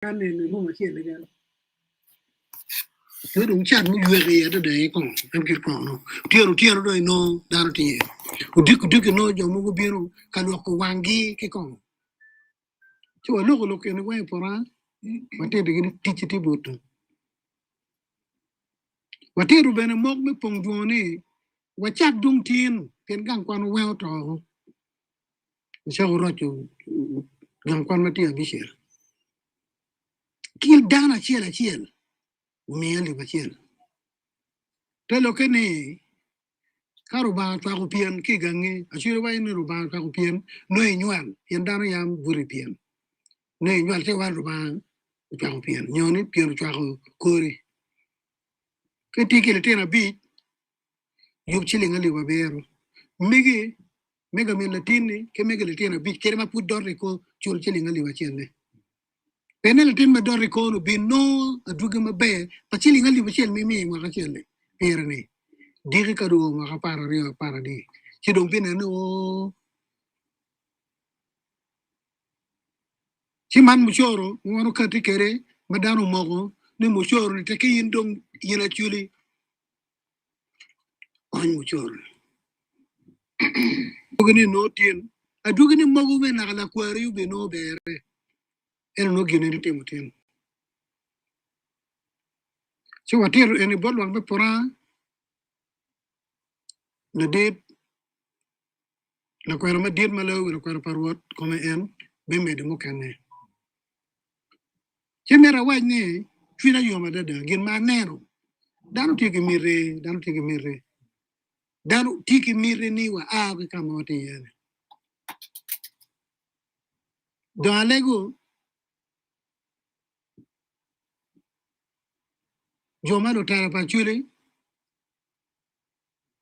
kan ne mo ma chele gan to dum chat mu yere ya de ko am kir ko no tiero do no daro ti dik no jo mo go biro kan ko wangi ke ko to lo ke ne wa pora mate de ni tichiti botu watiru bene mok me Pongdwongo wachak dung tin ken gang kwan wew to so rocho gang kwan mati abishir kil dana chiel me ali bachiel te lo kene karu ba ta ko pien ki gangi ashiro ba ni ru ba ta ko pien no enyal yen dana yam buri pien no enyal te wa ru ba ta ko pien nyoni pien ta ko kori ke tikile tena bi yub chile ngali wa bero migi mega mi latini ke mega latina bi kere ma pu dorre ko chul chile ngali wa chele pene latin ma dorre ko no bi no aduga ma be pa chile ngali wa chele mi ma ka chele pere ni diri ka do ma ka para rio para di ci dong pene no ci man mu choro ngono ka ti kere ma danu mogo ni mu choro ni te ke yin dong yina chuli on mu choro ogni no tien aduga ni mogo be na la kwari yu be no bere eno no gene ni temoten ci watir eni bolwang be pora na dit la kwero ma dit ma law la kwero parwot kome en be mede mo kane ci mera wajne fina yoma dada gin ma nero danu tiki mire ni wa aabe kama wate yene do alego joma do tara pa chule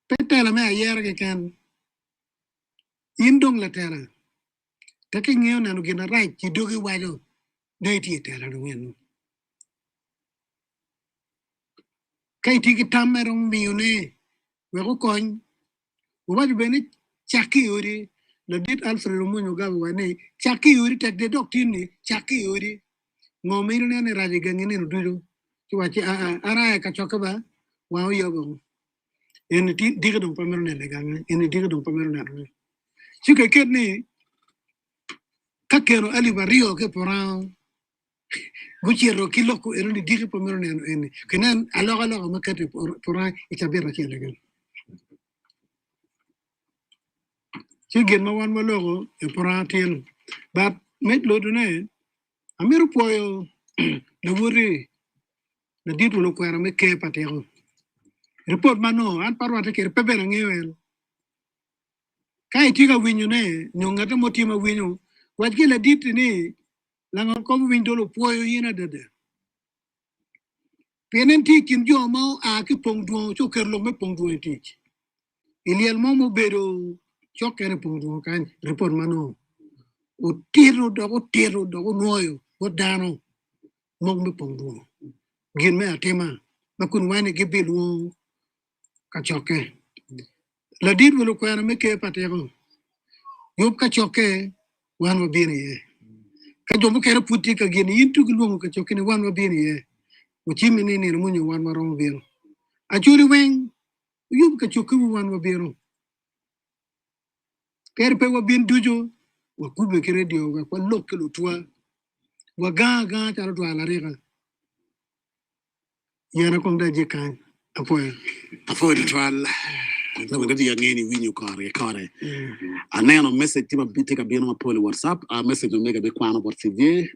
petela me ayere ke kan indong la tera take ngeo nanu gina right ci dogi wajo deiti tera do ngeno kay tiki tamerong miune we ko koñ wajju bene chaki yori la dit alfredo munyo gabe wane chaki yori tek de doktini chaki yori ngomiro ne raje gangene no dudu ci wachi ara ka chokaba wa yogo en diga dum pamero ne gang en diga dum pamero ne ci ke ketni kakero ali barrio ke poran guchero kiloko ero ni diga pamero ne en kenen aloga makate poran itabera ci legal ci gen ma wan ma logo e poran til bat met lo dune amiru poyo le wuri na ditu lo kwera me ke patero report mano an parwa te ker pebera ngewel kai tiga winyo ne nyonga te motima winyo wajke la dit ni lango ko winyo lo poyo yina dede penen ti kin jo mo a ki Pongdwongo cho ker lo me Pongdwongo ti iliel mo mo bedo cho ker Pongdwongo kan report mano o tiro do noyo o dano mo me Pongdwongo gin me atema makun wane ke bilu ka choke la dit lo kwera me ke patero yob ka choke wan wa bini ye ka jomo kere puti ka gini yintu gulungu ka choke ni wan wa bini ye o chimi ni munyo wan wa romo bino a churi weng yob ka choke wan wa bino kere pe wa bin dujo wa kube kere dio ga kwa lokke lo tua wa ga taro tua la rega yana kong da je kan apoya di twala na ngati ya ngeni winyo kare aneno message tiba bitika bino ma pole WhatsApp a message no mega be kwano portivie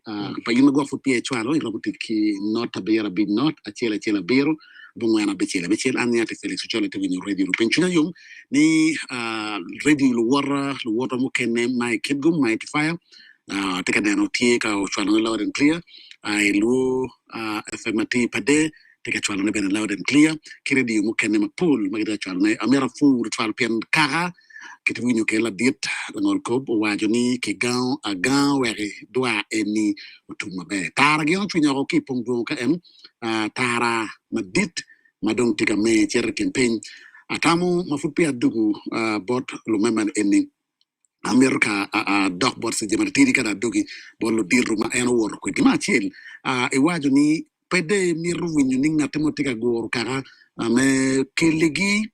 pa yima go futi e chwalo ilo butiki nota bera big not a chela bero bungwana bechela an yate Felix chole te winyo radio penchuna yum ni radio lo wora mo kenne mai kidgum mai fire tika deno tie ka o chwalo loud and clear ai lu FMT pade tika chwalo ne ben loud and clear kiredi mo kenne ma pool magida chwalo ne amera fu chwalo pen kara kiti winyo ke la dit ngol ko wajo ni ke gan weri doa eni utuma be tara gi on twinyo ki Pongdwongo ka em tara madit madong tika me cher campaign atamu mafupi adugu bot lo meman eni America a dog bot se jamar tiri kada dogi bollo dirru ma en wor ko ma chel e waju ni pede mi ruwinyu ni ngate mo tika gor kara me kelegi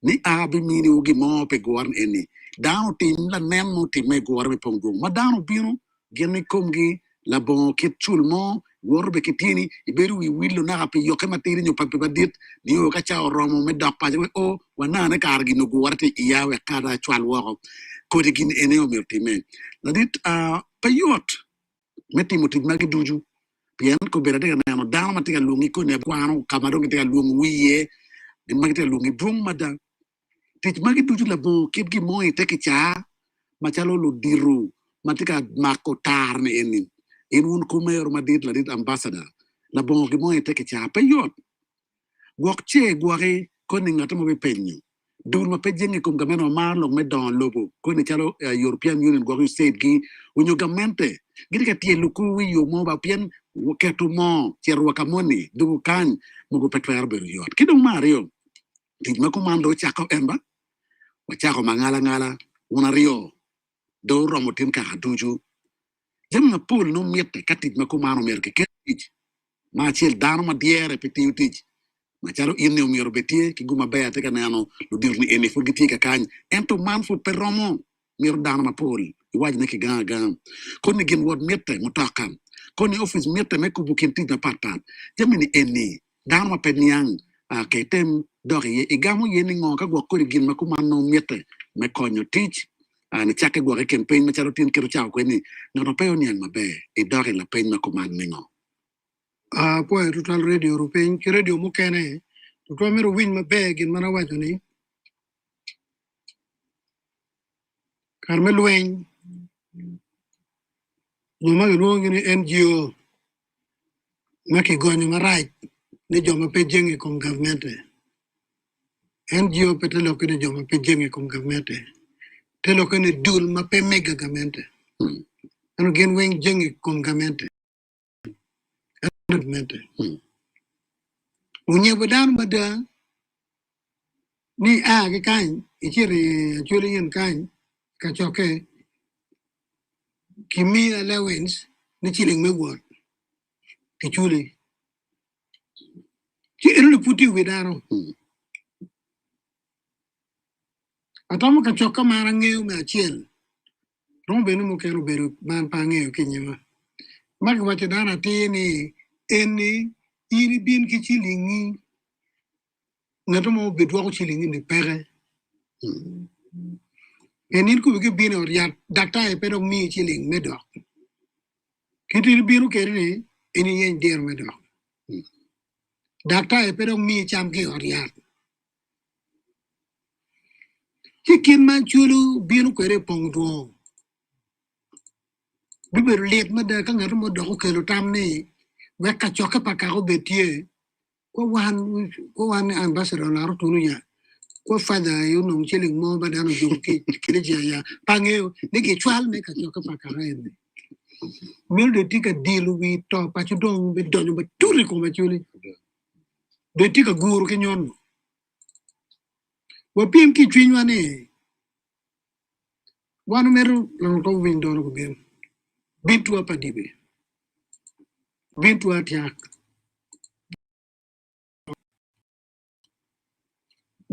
ni abi mini ugi mo pe gorn eni down tim la nem mo tim me gor me Pongdwongo ma down bino gene komgi la bon ket chulmo worbe ketini iberu wi willo na ape yoke matiri nyo pape badit ni o ka cha romo me dappa o wana ne kargi no gorte iyawe kada chwal wo ko de gin ene o mertime la dit payot metti mo tig magi duju pien ko berade na no down matiga lungi ko ne kwano kamado ngitiga lungi wiye di magitiga lungi drum mada tich magi duju la bon kep gi moy teki cha machalo lo diru matika mako tar ne enin in un kumer madit la dit ambassador la bon gi moy teki cha payot gwakche gware ko ni ngata mo be penyu dul ma pejenge kum gameno marlo me don lobo ko ni chalo European Union gwaru state gi unyo gamente gidi ka tie luku wi yo mo ba pien ketu mo cherwa kamoni du kan mo go petwer ber yot kido mario tij ma komando chako emba wa chako mangala ngala una rio do romo tim ka duju jem na pool no miete katij ma komano merke ketij ma chel dano ma diere peti utij macharo inni o miro betie ki guma baya te kanano lo dirni ene fu giti ka kany ento man fu peromo miro dana ma pol iwaj ne ki gan koni gin wod mette mutakan koni office mette me ku bukin ti na patpat jamini eni dana ma penyang a ketem dori ye igamu ye ni ngonka gwa kori gin ma ku manno mette me konyo tich ni chake gwa ke campaign macharo tin kiro chao kweni ngono peyo nyang mabe e dori la pen ma ku man ningo poi total radio europeen ki radio mo kene to mero win ma bag in mana wajo ni Carmel Wayne no ma lo ngi NGO ma ki goni ma right ni joma pe jengi kom government NGO pe telo ke joma pe jengi kom government telo ke ne dul ma pe mega government ano gen wen jengi kom government unye bodan bada ni a ke kan ichiri chuli yen kan Kacoke kimi allowance ni chilling me word ki chuli ki elu puti widaro atamo Kacoke mara ngeo me achiel rombe ni mo kero beru man pa ngeo kinyema mag wache dana tini eni iri bin ki chilingi ngato mo bedwa ko chilingi ni pere enin ku ke bin or ya dakta e pero mi chiling me do kiti binu kere ni eni yen der me do dakta e pero mi cham ke or ya chikin man chulu binu kere Pongdwongo biber let ma da ka ngato mo do ko kelo tam ni we Kacoke pa ka ko betie ko wan ambassador la ro tunu ya ko fada yo no chiling mo ba dano jo ki kile ya pangeo ni ki chwal me Kacoke pa ka re mil de tika dilu wi to pa chu dong be donyo ba turi ko ma chuli de tika guru ke nyon wa pim ki chwinywa ni wanu meru lo to window ko ben bintu apa dibe bintu atiak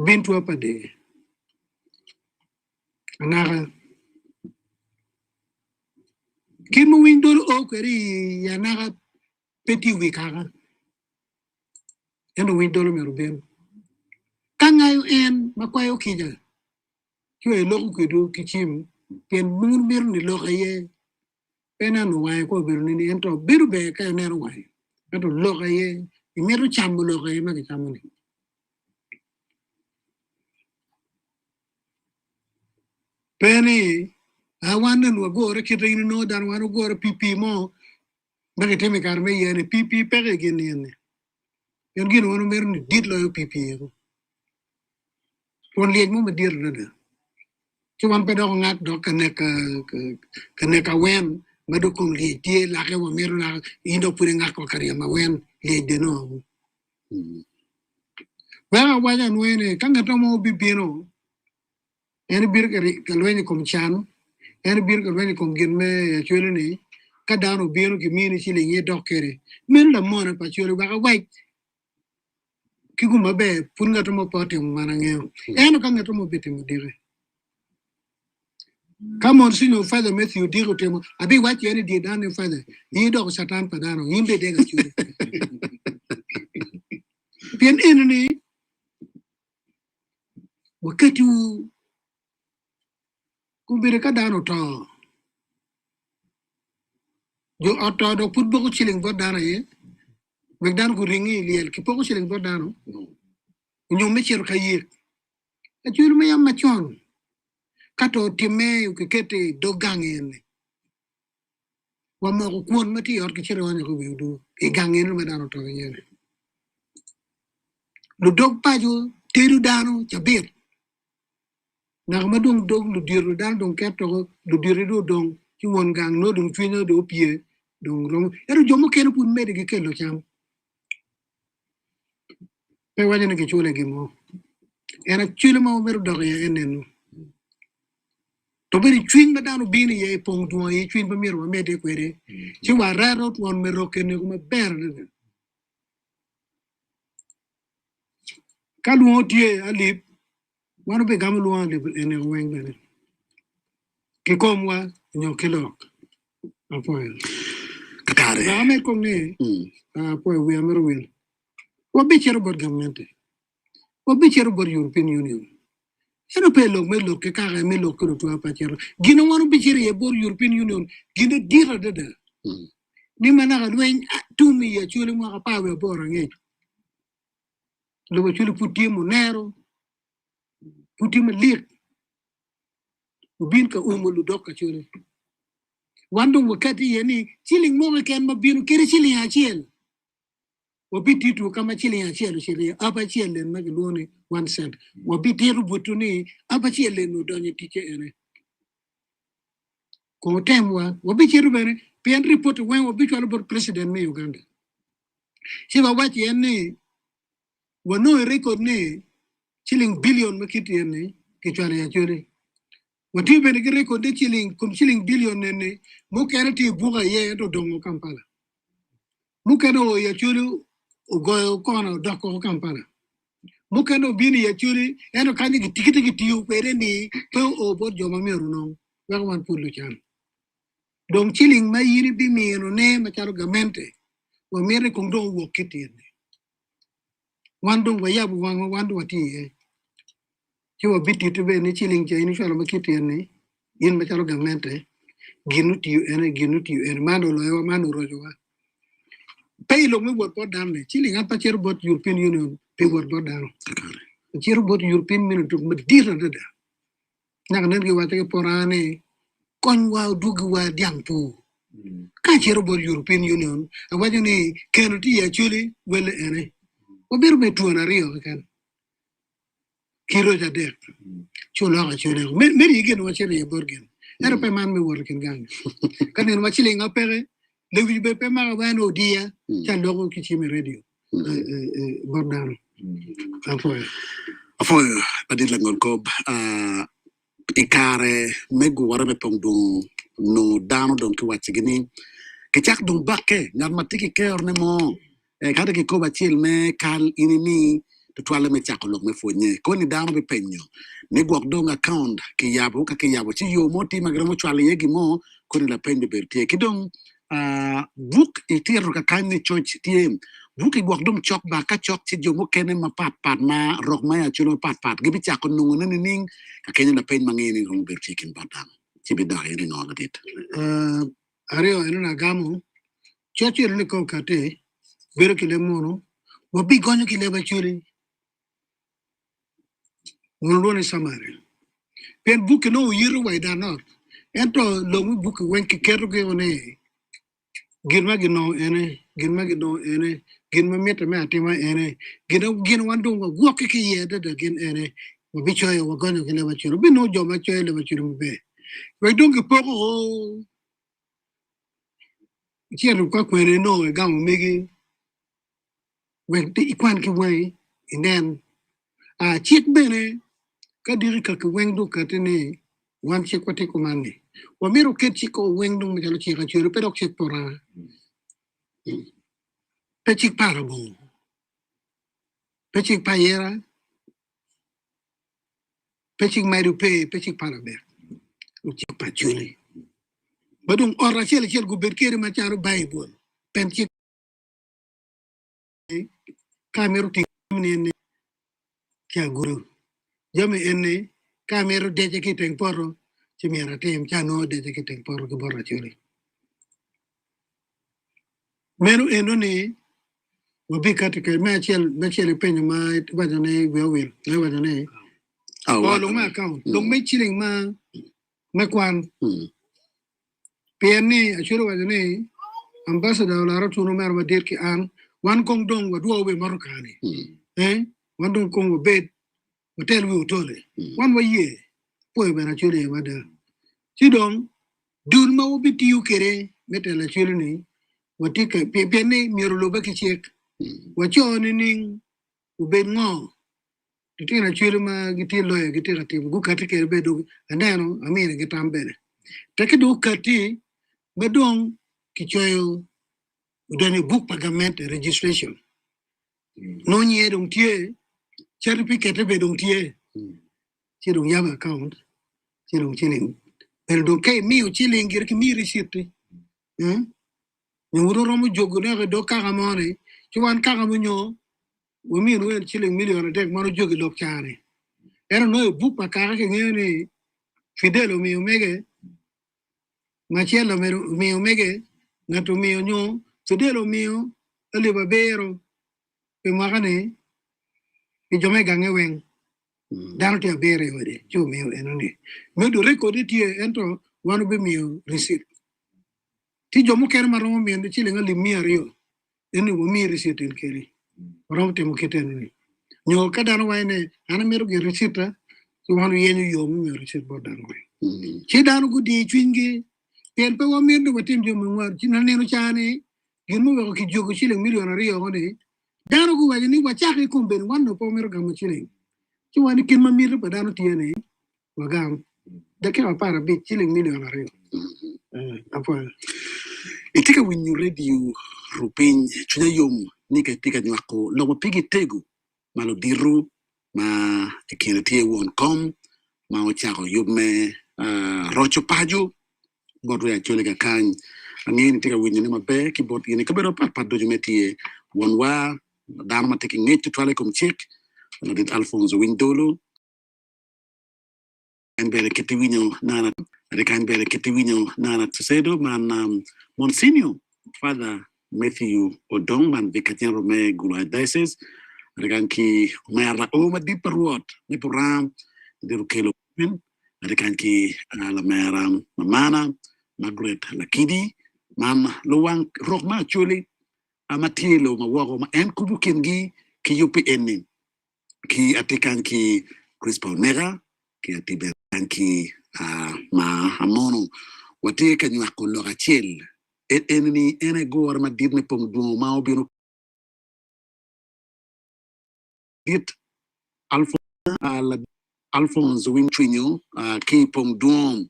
bintu apa de anara kimu window o kweri ya naga peti wi kaga eno window meru ben kangayo en makwayo kija kyo lo ko do kichim pen mun meru ni lo ye pena no wai ko beru ni ento beru be ka ne ro wai ento lo ye meru cham lo ye ma ke cham ni peni awan no gore kito ino no dan wanu gore pipi mo bagi temi karme yene pipi pege gini yene yon gino wanu meru ni dit lo yo pipi yako pon liej mo ma dir nada cuman pedo ko ngak do kaneka wen madu kong liej tie lake wa meru la indo pure ngak ko kariya ma wen liej de no wala wajan wene kanga tomo pipi no ene bir kalwenye kom chan en bir ko ben ko gen me chwele ni ka dano biro ki mini chili ye dokere men la mona pa chwele ba wai ki kuma be pun ga to mo pote mana ngeo en ka ngato mo beti mo dire come on sino father Matthew digo temo abi wat yene di dan father yi do satan pa dano yimbe de ga chwele bien enni wakati kumbere ka dano to jo auto do put boko chilling bo dano ye be dan ko ringi liel ki poko chilling bo dano nyom me chero kayi a chwele me yam machon kato time ke kete dogang ene wa mo ko kon mati or ke chero ne ko bidu e gangen me dano to yene lu dog paju teru dano chabir na ma dong dog lu diru dan dong keto lu diru do dong ci won gang no dong twino do pie dong rom eru jomo ken pun mede ke kelo cham pe wajane ke chule gi mo era chule mo meru dog ye enenu to beri twin ma dano bini ye Pongdwongo ye twin ba miru mede kwere ci wa raro won mero ken ko ma ber kalu otie ali wanu be gamlu wan le ene weng bene ke komwa nyo kelo apoy Kakare. ba me ko ne apoy we ameru wel wo be chero bor government wo be chero bor European Union eno pe lo me lo ke ka me lo ko to pa chero gino wanu be chero ye bor European Union gino dira de ni mana ga wen tumi ya chule mo ka pa we bor nge lo be chule puti mo nero puti mo lik bin ka umulu dokka chule wandung wakati yani chilling mo ken ma binu kere chilling ya chiel wabiti tu kama chilling ya chiel chile apa chiel len magi lone 1 cent wabiti rubutu ni apa chiel len no donye tike ene ko temwa wabiti rubere pen report wen wabiti wala bor president me Uganda siba wati ene wano record ne chilling billion makiti ene ke chwala ya chole wati bene ke record de chilling billion ne mo kere ti buga ye do dongo Kampala mukano ya chulu ugo kono dako Kampala mukano bini ya chuli eno kani tikiti kitiu kwere ni pe o bod joma meru no wagwan pulu chan dong chilling ma yiri bi mi no ne ma charo gamente wa mere kong do wo kiti ne wandong wa yabu wandu wati e chiwa biti to be ni chilling che ni chalo ma kiti ne yin ma charo gamente ginu tiu ene mano lo ewa mano rojo wa pay lo me wot down ne chili ngapa cher bot European Union pay wot down cher bot European Union to me dira da na nan ge wate porane kon wa dugu wa diampu ka cher bot European Union a wajo ni kenoti ya chuli wele ene o bir me tuana rio kan kilo ja de chulo ga chule me yige no cher ye borgen era pe man me wor ken gang kan en wa chili ngapere le wi be pe ma wa no dia cha logo ki chi me radio bordano Afoy badit langol ko ikare megu warabe Pongdwongo no dano don ki wachigini ke chak dum bakke ngar matiki ke orne mo kada ki ko bachil me kal inimi to twale me chakolo me fonye ko ni dano be penyo ne gok dong account ki yabo ka ki yabo chi yo moti magramo twale yegi mo ko ni la pende bertie ki dong book itir ka kan ni church tiem book i gok dong chok ba ka chok chi yo mo kene ma pat ma rok ma ya chulo pat gibi chako nungu ne ning ka kenya na pen mangeni rom bertie kin badam chi bi da yiri no la dit ario eno na gamu chochi ne ko kate bero kile mono wo bi gonyo kile ba churi wono ne samare pen book no yiru wa da no ento lo mu book wen ki kero ge one girma gi no ene girma meta me atima ene gin wan dong wo ki ye da gin ene wo bi choyo wo gonyo kile ba churi bi no jo ma choyo le ba churi mu be we dong ki poko chiero kwa kwere no e gamu migi we ti ikwan ki we inen a chik bene ka diri ka ki weng do ka tene wan chik kwati kumani wa miro ket chiko weng dong mi jalo chika chiro pero chik pora pe chik para bon pe chik payera pe chik maidu pe chik para be chik pa chuli badung ora chele chel gu berkere ma charo bible pen chik kamero ti ne kya guru jame enne kamero deje ki teng poro chimiera tem chano deje ki teng poro gu borra chuli menu eno ni wabi katika machel penyo ma wajane wel wajane long ma account long me chilling ma kwan PNI achiro wajane ambassador la ratu no mer wadir ki an wan kong dong wa duo we marokani wan dong kong wa bed hotel wi utole wan wa ye poe bana chule wada sidong dun ma obi tiu kere metela chule ni watika PNI miro lo baki chek wacho ni ning ubed ngo titina chule ma giti loye giti rati gu kati kere bedo aneno amire gitambere take do kati bedong kichoyo udani book pagament registration no nye dong tie certificate be dong tie ci dong yam account ci dong chilling pero do kay mi chilling gir ki mi receipt ni wuro romo jogu ne do ka gamore ci wan ka gamu nyo wo mi no chilling million de maro jogi lok chare era no book pa ka ke ngene fidelo mi omege machielo mi omege ngato mi nyo fidelo mio ali babero pe magane e jome gange wen dano te bere wede jo mio enoni me do record tie ento wanu be mio receipt ti jomo ker maromo mi ndo chile ngali mi ario eni wo mi receipt el keri rom te mo keten ni nyo ka dano wayne ana mero ge receipt so wanu yenyu yo mi receipt bo dano way ci dano gudi twingi pen pe wo mi ndo watim jo mo war ci nan nenu chane gimu ko ki jogo chile million ario ngone dano gu wajini wachaki kumben wanu po mero gamu chile ci wani kin ma mir ba dano tiene wagam dake ma para bi chilling million are apo itika when you ready you rupin chunya yom nika tika nyako lo pigi tegu malo diru ma ekinati won kom ma ochako yume rocho paju bodu ya chole ka kan angeni tika when you mabe ki bot yene kabero pat do jumeti won wa dan ma taking it to twale kom check no dit Alfonso Windolo and bere kiti winyo nana rekan bere kiti winyo nana tsedo man Monsignor Father Matthew Odong man vikatien rome gula diocese rekan ki mayarla o ma di perwot ni program de rukelo rekan ki la mayaram mamana Margaret Lakidi man luang rokma chuli amatilo ma wago ma en kubukengi ki UPN ki atikan ki Chris Paunera ki atiberan ki ma amono wati ka nywa ko lo rachel enni ene gor ma dirne Pongdwongo ma obino dit Alfonso Winchino ki Pongdwongo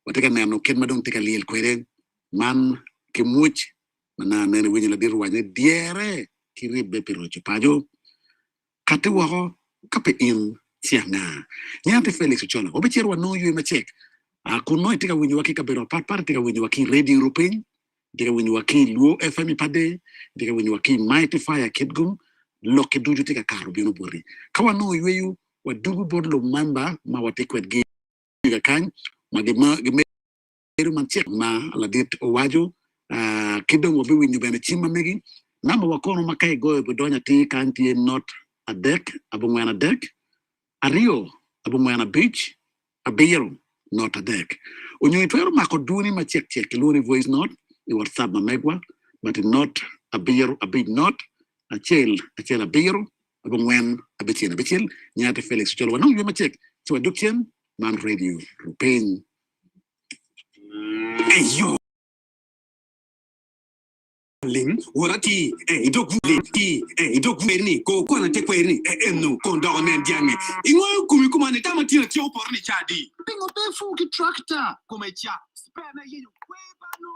wati ka nano ken madong tika liel kwere man ki much mana nene winyi la diru wanye diere ki ribbe pirocho pajo kate wako kape in sianga nyante Felix Ochola obecher wa no yu ma check kuno tika winyi waki kabero par tika winyi waki radio européen tika winyi waki luo FM pade tika winyi waki mighty fire kitgum loke duju tika karo bino bori kawa no yu wa dugu bodlo mamba ma wate kwet gi kan ma gemeru man check ma la dit owajo kidong obi winyi bene chima megi namba wakono makai goyo bedonya ti kanti not a deck abungwana deck a rio abungwana beach a beero not a deck onyo itwero mako duni ma check luni voice note i whatsapp ma megwa but not a beero a big not a chel a beero abungwen a bechiel nyate Felix Cholo no you ma check to adoption man radio rupen hey yo lim worati idok leti idok merni ko na te kwerni emno kondo nen diame ingo kumi kuma ne tama tira tio porni chadi pingo te fu ki tractor come cha spena yeyo kwebano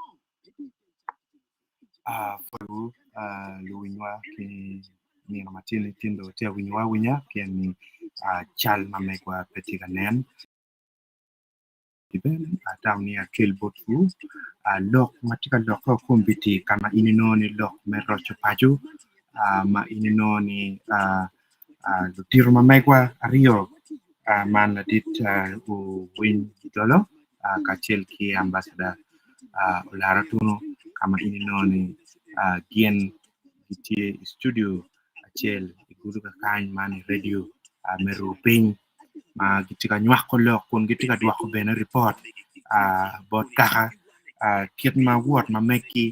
Faru luwinywa ki ni matini tindo tia winywa winya pia ni chal mamekwa petiga nen ben atam ni botu lok matika lok ko kumbiti kama ininoni lok merocho paju ma ininoni lutiru mamekwa ario man dit u win dolo kachel ki ambassador Laratuno kama ininoni gien gitie studio achel igudu ka kany man radio meru ping ma gitika nywak ko lok kun gitika dwa ko bene report bot kaka kit ma wot ma meki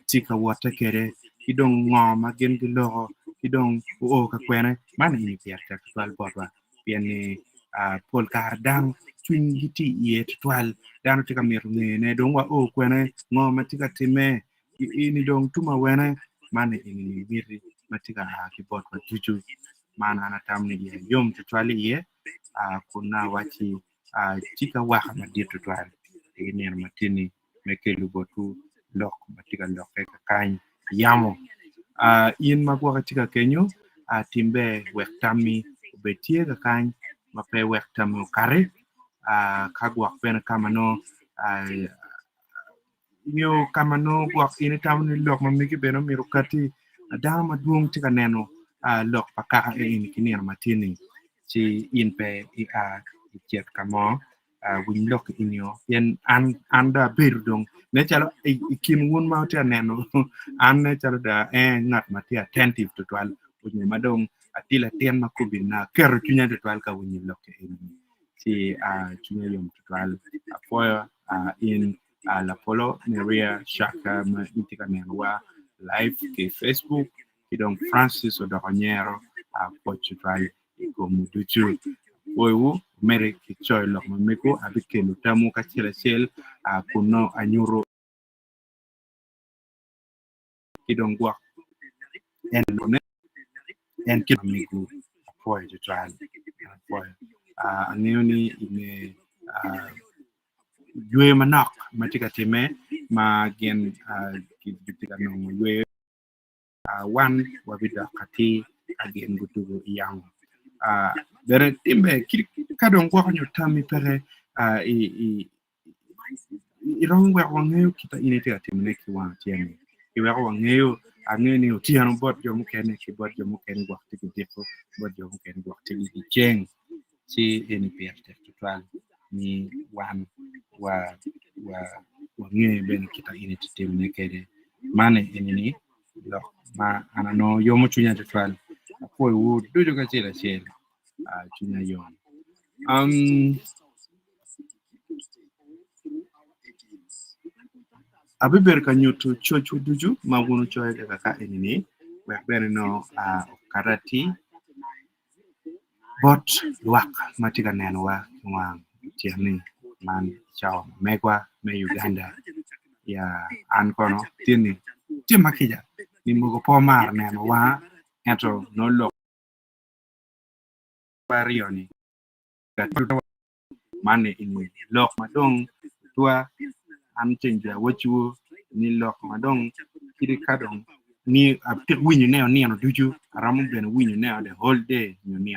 tika wota kere kidong ngoma gen gilo kidong o ka kwene man ini pier ta twal botwa pieni pol kardang twin giti ye twal dano tika miru ne dong wa o kwene ngoma tika time ini dong tuma wene man ini miri matika ki botwa juju mana anatamni ye yom twali ye kuna wachi tika waha na dia twal ini na matini mekelu botu lok matika lok ka kany yamo in magwa katika kenyo timbe wektami betie ka kany mape wektami kare kagwa pena kama no nyo kama no gwa ini tamni lok mamiki beno mirukati dama duong tika neno lok pakaka ini kini na matini ci in pe jet kamo win lok inyo yen anda berdong ne chalo ikin won ma ta neno an ne chalo da ngat ma ti attentive to twal win madong atila ten ma kubin na ker tunya de twal ka win lok in ci tunya yom to twal apoya in la polo neria shaka ma intika nenwa live ke Facebook kidong Francis Odoronyero pochi twal ko muduchu oyu mere kichoy lo mameko abikelu tamu ka chel kuno anyuro kidong gwa en kidamigu poy to trial poy anioni ine yue manak matika time ma gen kitika no yue one wabida kati again gutugo yang dere timbe kadon gwa nyo tami pere irong wa wangeyo kita inete atimne ki wan tiene iwa wangeyo angeni utiano bot jo mukene ki bot jo mukene gwa tiki diko bot jo mukene gwa tiki cheng si eni perte total ni wan wa wangeyo ben kita inete timne kede mane enini lo ma anano yomo chunya total apoy wo dojo ka chela chunya yon abiber ka nyutu chochu duju magunu choy de ka enini we bere no karati bot luak matika nenwa tiani man chao megwa me Uganda ya an kono tini timakija ni mugo pomar nenwa ento no lo parioni ka mane ini lok madong tua am chenja wachu ni lok madong kiri kadong ni abtik winyu ne duju aramu ben winyu ne the whole day ni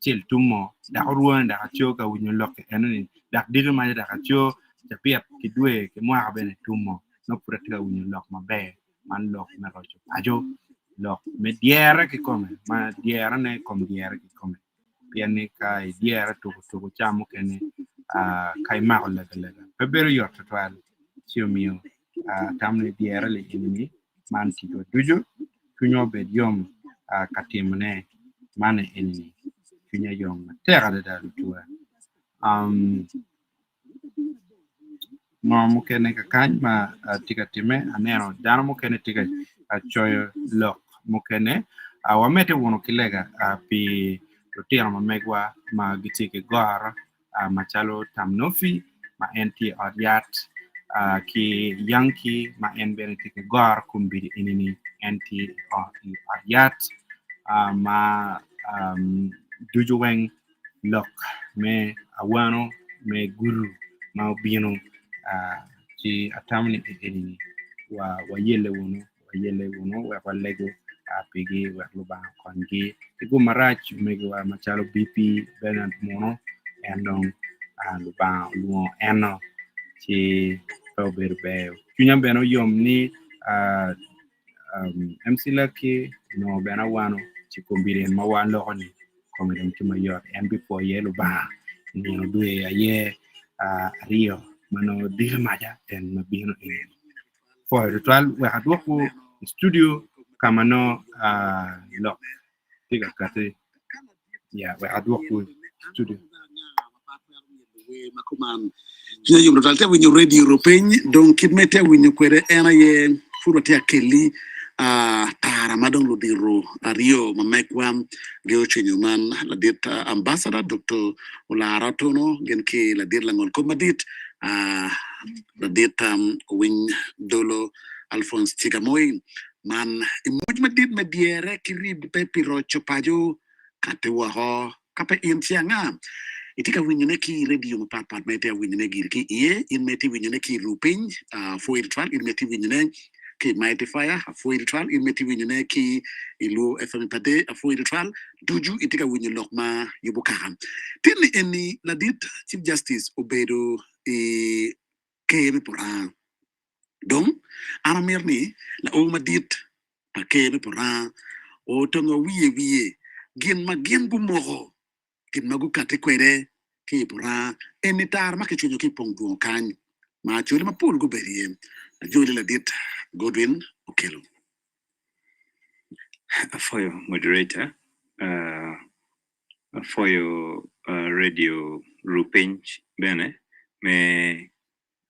chel tumo da ruwan da acho ka winyu lok enani da diga ma da acho tapiat kidwe ke mwa ben tumo no pratika winyu lok mabe man lok na rocho ajo lok me diera ke come ma diera ne kom diera ke come piani kai diera to chamu kene kai ma le pebero yor total chiomio tamne diera le enemy man ti do dujo kunyo be yom katimne mane enemy kunya yom terra da tuwa no mukene ka kany ma tika time aneno dano mukene tika choyo lok mukene wamete wono kilega pi rotira mamegwa ma gitike gwara machalo tamnofi ma enti odyat ki yanki ma en beneti ke gar kumbiri inini enti ariat ma dujuweng lok me awano me guru ma bino ci atamni inini wa yele wono wa lego pigi wa luba kongi igu marach megi wa machalo BP Bernard Mono endong luba luo eno ci Robert Beo kunya beno yom ni MC Lucky no bena wano ci kombire ma wan lo ni komire ci mayor en bi po yelu ba ni no duye ye Rio mano dil maja en mabino en for ritual we had work studio kamano lo tiga kate yeah we had work studio makuman kina yum total te winyo radio européen donc kidmete winyo kwere ena ye furo te akeli tara madong lo diro Rio mamekwam geo chenyuman la dit ambassador Dr. Olara Tono gen ke la dir langol komadit la dit win dolo Alphonse Chigamoy man imuj madit mediere kirib pe pirocho pajo kate waho kape intianga itika winyone ki radio pat mete winyone gir ki ie in meti winyone ki rupin for ritual in meti winyone ki mighty fire for ritual in meti winyone ki ilu fm pade for ritual duju itika winyo lokma yubuka tin eni ladit chief justice obedo kebe pora donc aramirni la o madit pa kebe pora o tongo wiye gin magien gumogo kin magu kate kwere ki pura enitar ma kichunyo ki Pongdwongo kan ma chuli ma pul go berie juli la dit Godwin Okelo for your moderator for your radio Rupinch bene me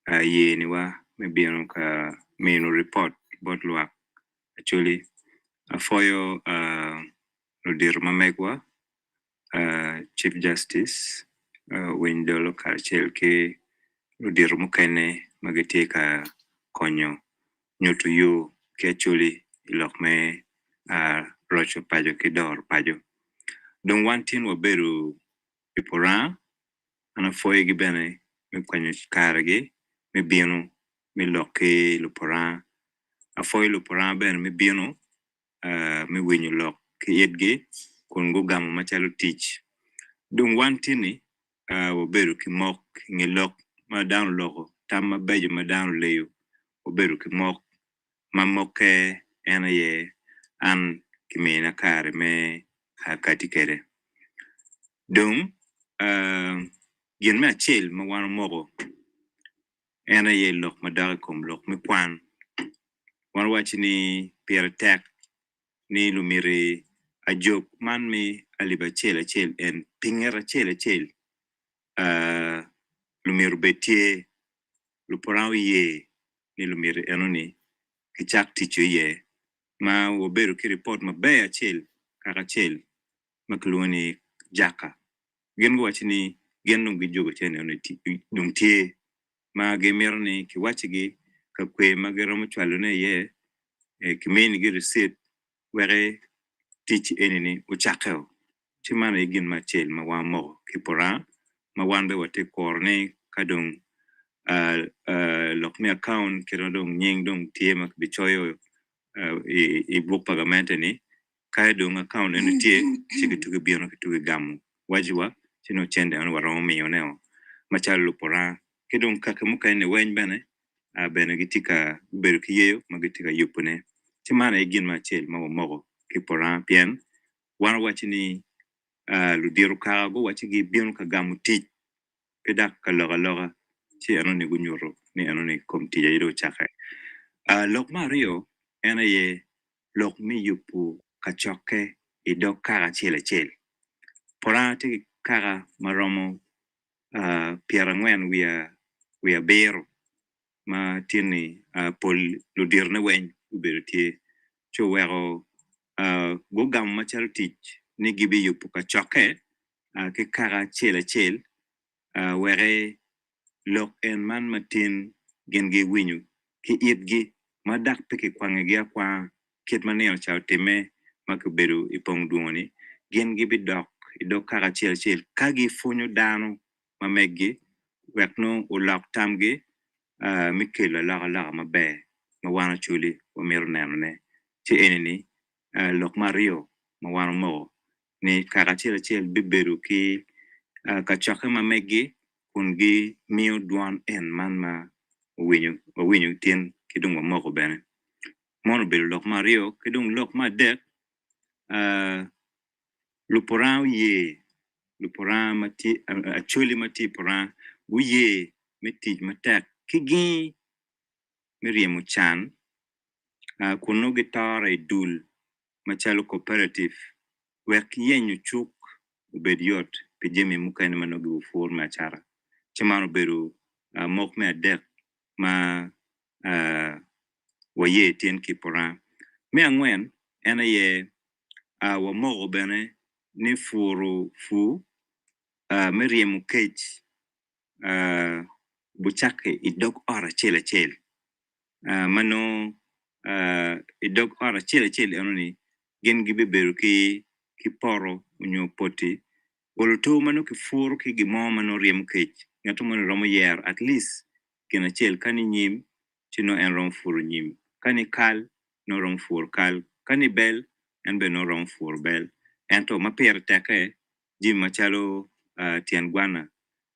ye niwa me biano ka me no report but luak actually for your Rodir Mamegwa Chief Justice Windolo Karchel ke Rodir Mukene magete ka konyo nyoto yo ke actually ilok me rocho pajo ke dor pajo don wantin wa beru ipora ana foye gi bene me konyo karage me bieno me loke lupora a foye lupora bene me bieno me winyo lok ke yedge kun go gamo machalo teach don wantini wa beru ki mok ngi lok ma down logo tamma bejo ma down leyo wa beru ki mok ma moke ena ye an kimena kare me hakati kere don gen me achel ma wan mogo ena ye lok ma daga kom lok me kwan wan wachi ni Pierre Tech ni lumiri a jok man mi aliba chel en pingera chel lumiru betie luporao ye ni lumiri enoni kichak ticho ye ma woberu ki report ma bea chel kaka chel makluoni jaka gen wachi ni gen nung jogo chene oni nung tie ma gemero ni ki wachi gi ka kwe ma geromo chwalo ne ye kimeni gi receipt were teach enini uchakeo chimana igin ma chel ma wa mo kipora ma wan be wate korne kadong lokme account kero dong nyeng dong tie mak bichoyo i book pagamente ni kaya dong account ene tie chiki tuge biono kituge gamu wajiwa chino chende anu waromo miyoneo machalo lupora kidong kaka muka ene wen bene bene gitika beru kiyeyo magitika yupune chimana igin ma chel ma mogo kipora pien wan wachini ludiru kago wachigi biono ka gamu tich pedak ka loga chi anoni gunyoro ni anoni komti ya ido chaka lok mario ena ye lok mi yupu kachoke ido kaga chel pora te kaga maromo piara ngwen we bero ma tini pol ludir ne wen uberti cho wero go gam ma tich ni gibi yupu kachoke ke kaga chel were lok en man matin gen gi winyu ki itgi ma dak peke kwange gi kwa ket manel chao teme makuberu Pongdwongo ni gen gi bidok idok kaka chiel kagi funyo dano ma meggi wekno ulok tamgi mikelo la mabe ma wana chuli wa miru neno ne che enini lok mario ma wana mo ni kaka chiel biberu ki ka choke ma meggi kungi miyo duan en man ma winyu tien kidung ma moko bene mono beru lok mario kidung lok ma dek luporan mati acholi mati poran uye metij matek kigi miriemo chan kuno gitore dul machalo cooperative wek yenyu chuk ubed yot pijemi mukane manogi ufor machara chamano beru mok me adek ma waye tien ki poran me angwen ena ye wa mogo bene ni furu fu miriemu kech buchake idog ora chele mano idog ora chele anoni gen gibi beru ki poro unyo poti oluto mano ki furu ki gimo mano riem kech ngato mano romo yer at least kena chel kani nyim chino en rom furu nyim kani kal no rom furu kal kani bel en be no rom furu bel ento mapier teke jim machalo tien guana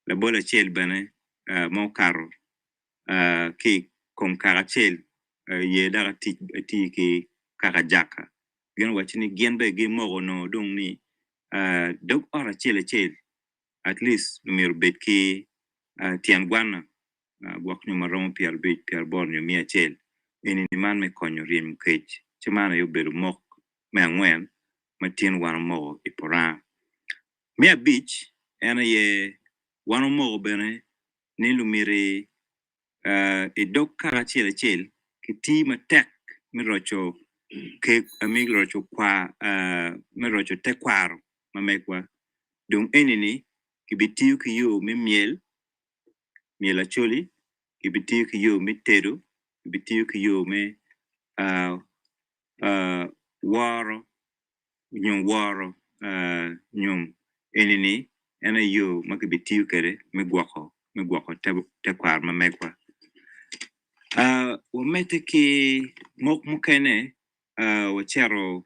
la bola chel bene mo karo ki kom kara chel ye daga ti ki kaka jaka gen wachini gen be gi mogo no dong ni dog ora chel at least numero bet ki tien guana gwak nyuma romo pier bor nyo mia chel eni ni man me konyo rim kech chimana yo beru mok me angwen ma tien wana mogo ipora mia beach ena ye wana mogo bene ni lumiri idok kara chel ki ti matek mi rocho ke mi rocho kwa mi rocho te kwaro mamekwa dong enini kibitiu ki yo mi miel acholi kibitiu ki yo mi teru kibitiu ki yo mi waro nyum enini ena yo makibitiu kere mi gwako te kwaro mamekwa wamete ki mok mukene wachero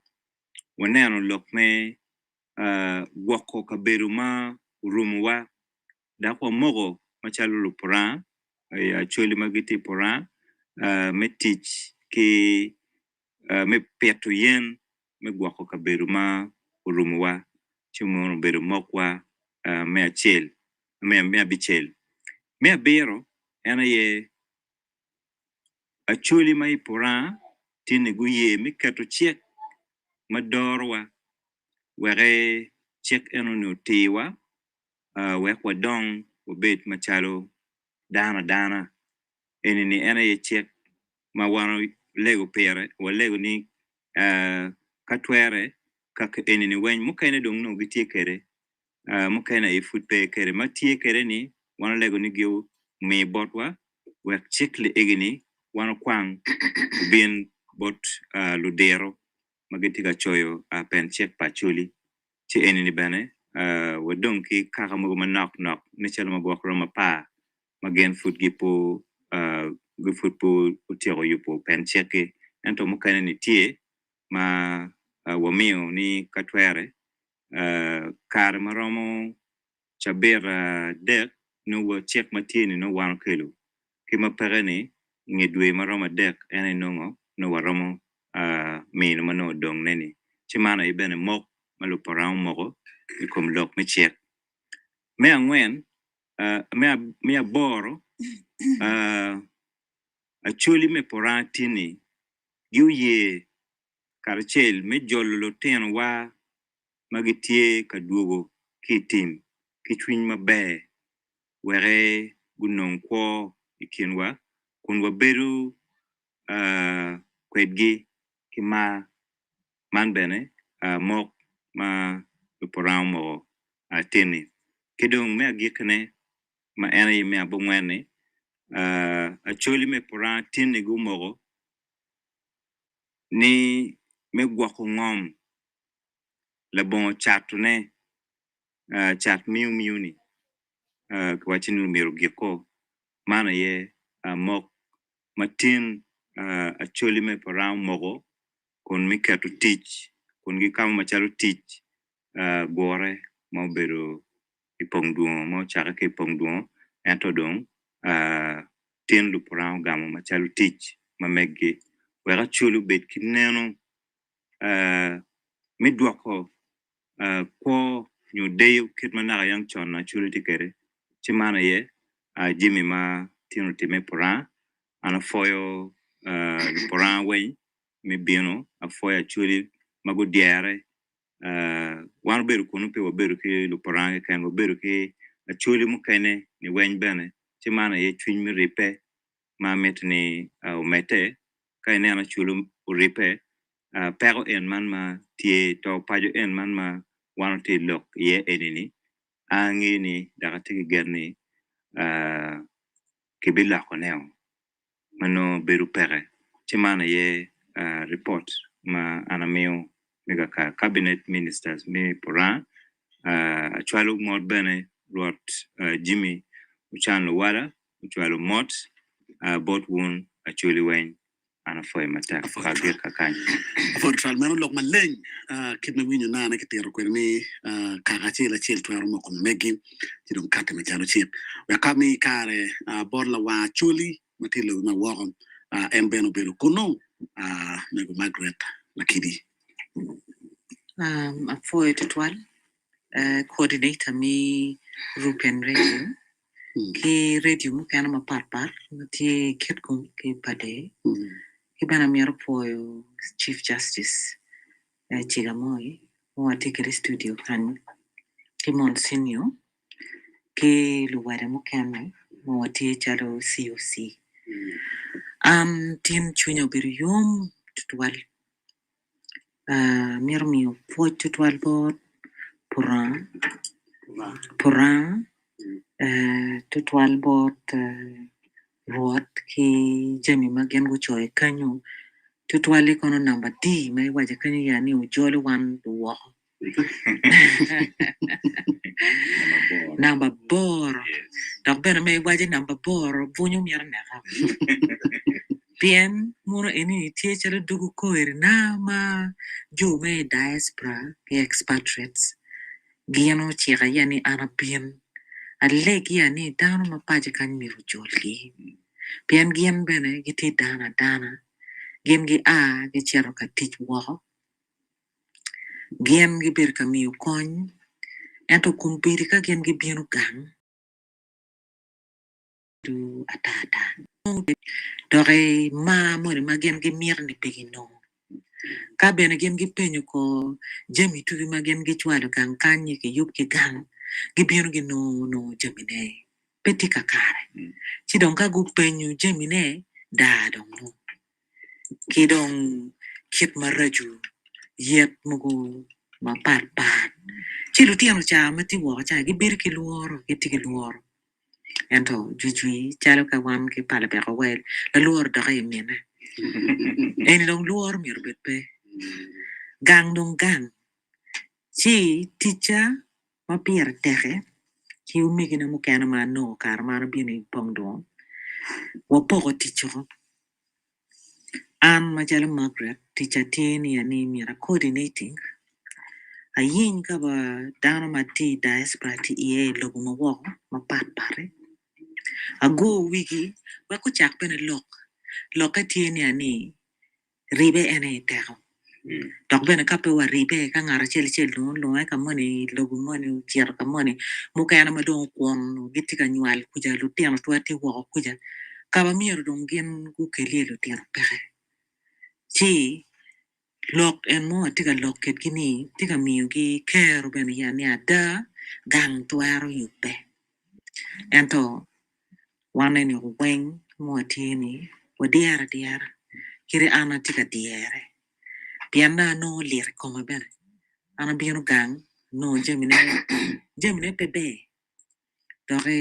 waneno lok me gwako kaberu ma urumuwa dakwa mogo machalo lupora acholi magiti pora metich ki me peto yen me gwako kaberu ma urumuwa chimono beru mokwa me achel me abichel me abero ena ye acholi ma ipora tine guye mi kato chek madorwa were chek eno no tiwa wek wadong obet machalo dana enini ena ye chek ma wano lego pere wa lego ni katwere kaka enini wen mukene dong no gitie kere mukene food pe kere ma tie kere ni wano lego ni giu mi botwa wek chekle egini wano kwang bin bot ludero magitika choyo pen chek pachuli chi enini bane wadong ki kaka mo manok ne chalo magwak roma pa magen food gipo good food po utiro yupo pen cheke ento mukane ni tie ma wamio ni katwere kar maromo chabera dek no wa chek matini no wano kelo kima pereni ngedwe maroma dek ene nongo no waromo mi no mano dong neni chimana ibene mok maluparang moko ikom lok me chek me angwen me aboro acholi me poratini yuye karchel me jollo ten wa magitie kaduogo kitim kichwiny mabe were gunong kwo ikinwa kunwa beru kwedgi kima man bene mok ma luporang mo tini kidong me agikne ma ena me abongwene Actually me pora tin ne gumogo ni me gwako ngom la bon chatune chat miu ni kwa chini mero geko mana ye mok matin actually me pora mogo kon mi keto teach kon gi kama machalo teach gore mo bedo Pongdwongo mo chaka ke Pongdwongo ento dong tin lu pora gamo machalo teach ma meggi wera chulu bet kineno mi Dwoko ko nyu day kit manara yang chon na chulu tikere chimana ye Jimmy ma tino time pora ana foyo lu pora we mi bino a foya chuli mago diare wan beru kunu pe waberu ki lu pora kan waberu ki a chuli mu kene ni wen bene chimana ye chwin mi ripe ma metni o mete kane ana chulu ripe pero en man ma tie to pajo en man ma wan te lok ye enini angi ni daga tigi gerni kibila koneo mano beru pere chimana ye report ma anameo mega ka cabinet ministers me pora chwalu mod bene rot Jimmy uchan lo wala chwalu mod bot won actually when ana foi mata kage kakany for tral mero lok maleng kidna winyo na na kitero kwerni kagachi la chel twero mo kon megi tidon kate me chalo chip we kami kare borla wa chuli matilo na wagon en beno bero kuno nego Margaret lakidi a foi tutwal coordinator mi Rupen Radio ki radio mu kana ma parpar ti ketkum ki pade ki bana mi airpoyo Chief Justice Chigamoy mo atikere studio kan ki Monsignor ki luware mo kana mo ati charo COC tin chunya bir yom tutwal mi po tutwal bot Puran tutwal bot ruot ki jami magen go choy kanyo tutwali kono number D mai waje kanyo yani ujole wan duwa number bor dok bena mai waje number bor bunyo miar naka bien mono ini tie chalo dugu koer na ma jo mai diaspora ki expatriates giano chira yani ana bien alegi yani dano mapaje kan miru jolgi bien gian bene giti dana gen gi gi chero ka tich wo gen gi ber ka miu kon ento kumpiri ka gen gi bienu gang du atata dore mo ma gen gi mir ni pegino ka bene gen gi penyo ko jemi tugi ma gen gi chwalo kan kanyi ke yup ke gang gi bienu gi no jemine peti kakare ci don ka gu penyo jemine da dong no ki dong kit maraju yet mugo ma pat ci lu tiano cha mati wo cha gi bir ki luoro ki tigi luoro ento jujui chalo ka wam ki pala be wel la luoro da kay mena eni dong luoro mi rubet gang dong gang ci ticha ma pier tere ki umigi na mukana ma no kar ma bini Pongdwongo wo pogo ticho an majala Margaret ticha tini yani mira coordinating a yin ka ba dano mati diaspora ti ie logo ma wo ma pat pare a go wigi wa ko chak pene lok tini yani ribe ene tero dok bene kape wa ribe ka ngara chel no ka moni logo moni chiar ka moni mukana ma don kwon gitika nywal kuja lu tiam tuati wo kuja ka ba mier dong gen ku kelelo tiar pere ci lok en mo tiga lok ket gini tiga miyo gi kero bene yani ada gang tuaro yupe ento wane ni weng mo tini o diara kiri ana tiga diere pianda no lir koma bene ana bieno gang no jemine pebe dore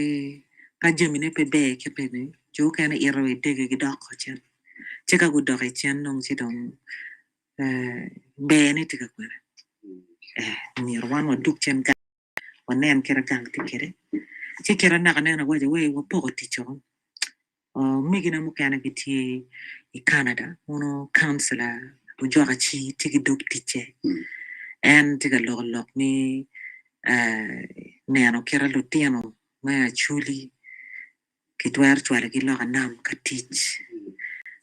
ka jemine pebe ke pene jo kana iro dege gidok chen cheka gu dok chen nong chi dong bene tika kwere ni rwan wa duk chen ga wanen kera gang tikere chi kera na kana wa je we wa pogo ti chon migina mu kana biti i Canada uno counselor u joga chi tigi dok tiche en tiga lok ni neno kera lutiano ma chuli kitwer chwale ki loka nam ka tich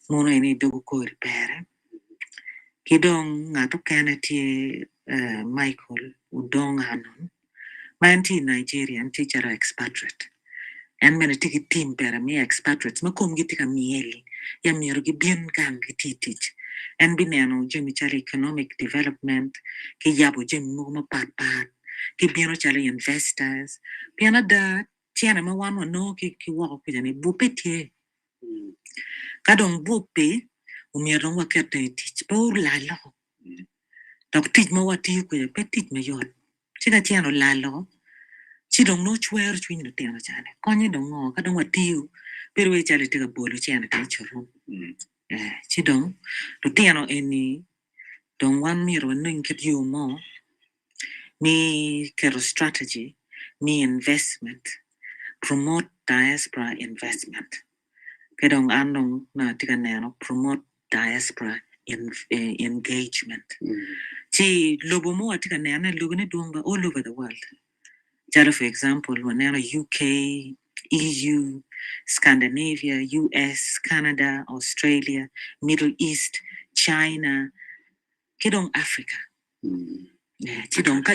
muno ini dogo ko il pere kidong ngato kene ti Michael udong anon man ti Nigerian teacher expatriate en mene tiki team pere mi expatriates ma kum giti ka mieli ya miero gi bien gang gi teach en bineno jemi chali economic development ki yabo jemi mo ma pat ki bieno chali investors piana da tiana ma wan no ki wako kujani bupetie kadong bupe umiero wa kete teach pa urlalo dok teach ma wati ku pe teach ma yot chika tiano lalo chi dong no chwer chwin no tiano chane konyi dong ngo kadong wati pero we chali tika bolu chiana ka churu chi dong to tiano eni dong wan miro no inkit you mo mi kero strategy mi investment promote diaspora investment kedong anong na tika neno promote diaspora engagement chi lobo mo tika neno lobo ne duonga all over the world jalo for example waneno UK EU Scandinavia US Canada Australia Middle East China kedong Africa chi dong ka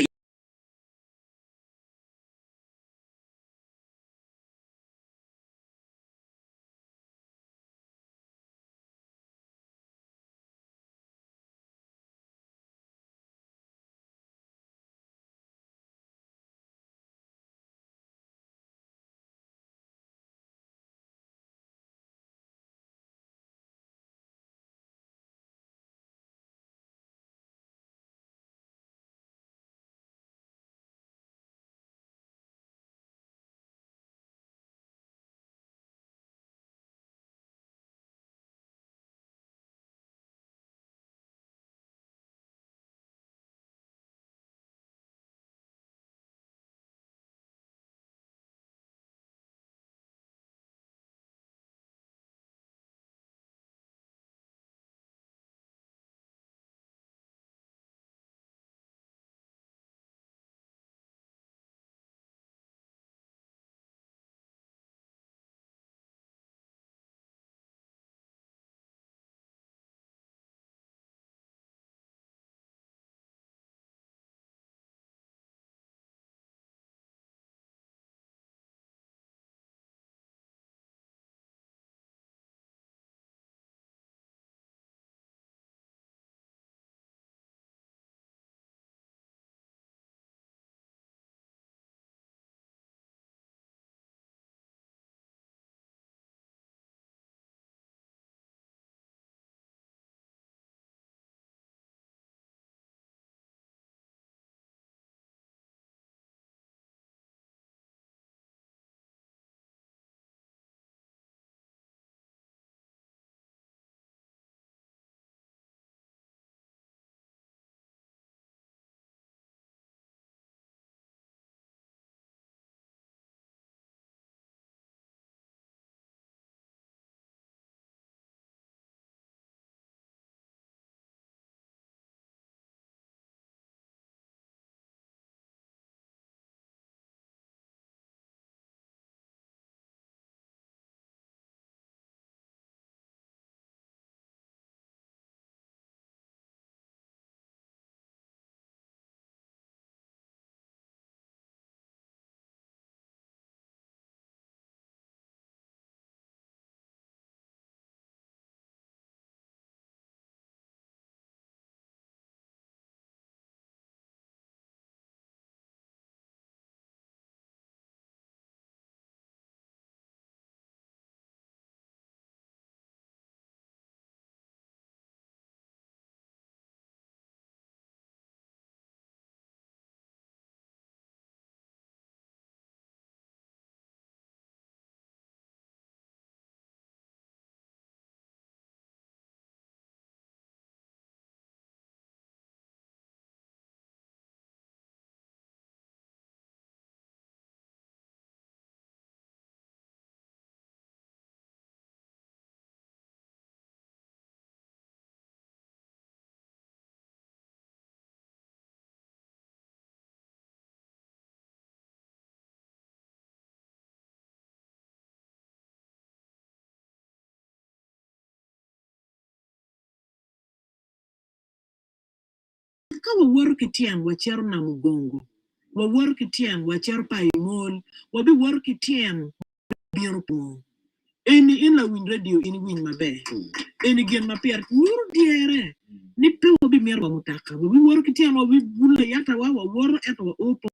ka wawor kitian wachero na mugongo wawor kitian wachero paimol wabi wor kitian biro po eni in la win radio ini win mabe eni gen mapier nur diere ni pe wabi merwa mutaka wabi wor kitian wabi bulle yata wa wawor eto wa opo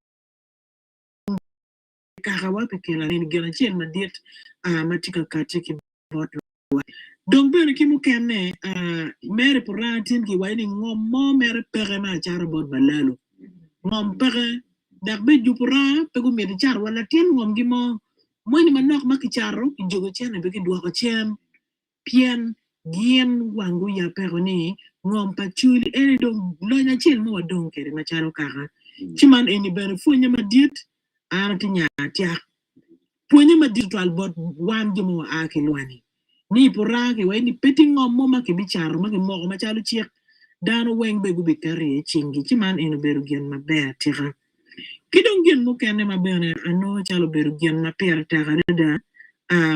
kaka wapi kela ni gena chen madiet matika katiki bot donc bene ki mu kenne mere poratin ki wayni ngom mo mere pere ma char bot balalo ngom pere dak be jupura pe go mi char wala tien ngom gi mo ni manok ma ki charo ki jogo chen be ki Dwoko chen pien gien wangu ya pero ni ngom pa chuli ene do lo nya chen mo don kere ma charo kara chiman eni bene funya madiet arati nya tia punya madiet twal bot wan jimo akilwani ni porake we ni peti ngom mo ma ke bichar ma ke mo ma chalu chiek dano weng be gubi kare chingi chiman eno beru gen ma ber tira kidong gen mo kene ma bene ano chalo beru gen ma per tara da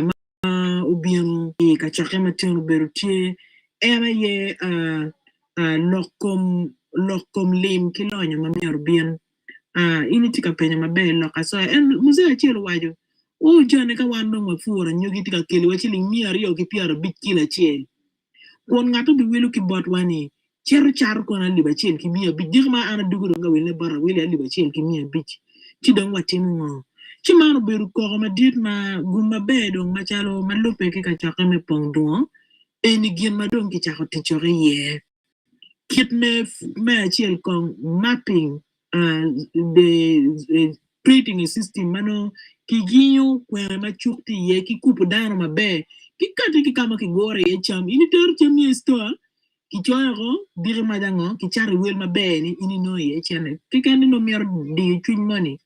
ma ubien e ka chake ma tenu beru tie era ye lokom lim kilonyo ma mior bien ini tika penya ma ber loka so en muzee chelo wajo o jone ka wando ma fuora nyogi tika kele wachili miario ki piaro bit kila chiel kon ngato bi welu ki bot wani chero char ko na liba chiel ki mia bit digma ana duguro nga wele bara wele liba chiel ki mia bit ci don watin ngo ci manu beru ko ma dit ma gumma be don ma chalo ma lope ki ka chaka me Pongdwongo eni gien ma don ki chako tichore ye kit me chiel kon mapping the creating a system mano ki ginyo kwere ma chukti ye ki kupu dano mabe ki kati ki kama ki gore ye cham ini ter cham ye store ki choyo dire madango ki chari wel mabe ni ini no ye chane ki kan no mer di chuny mani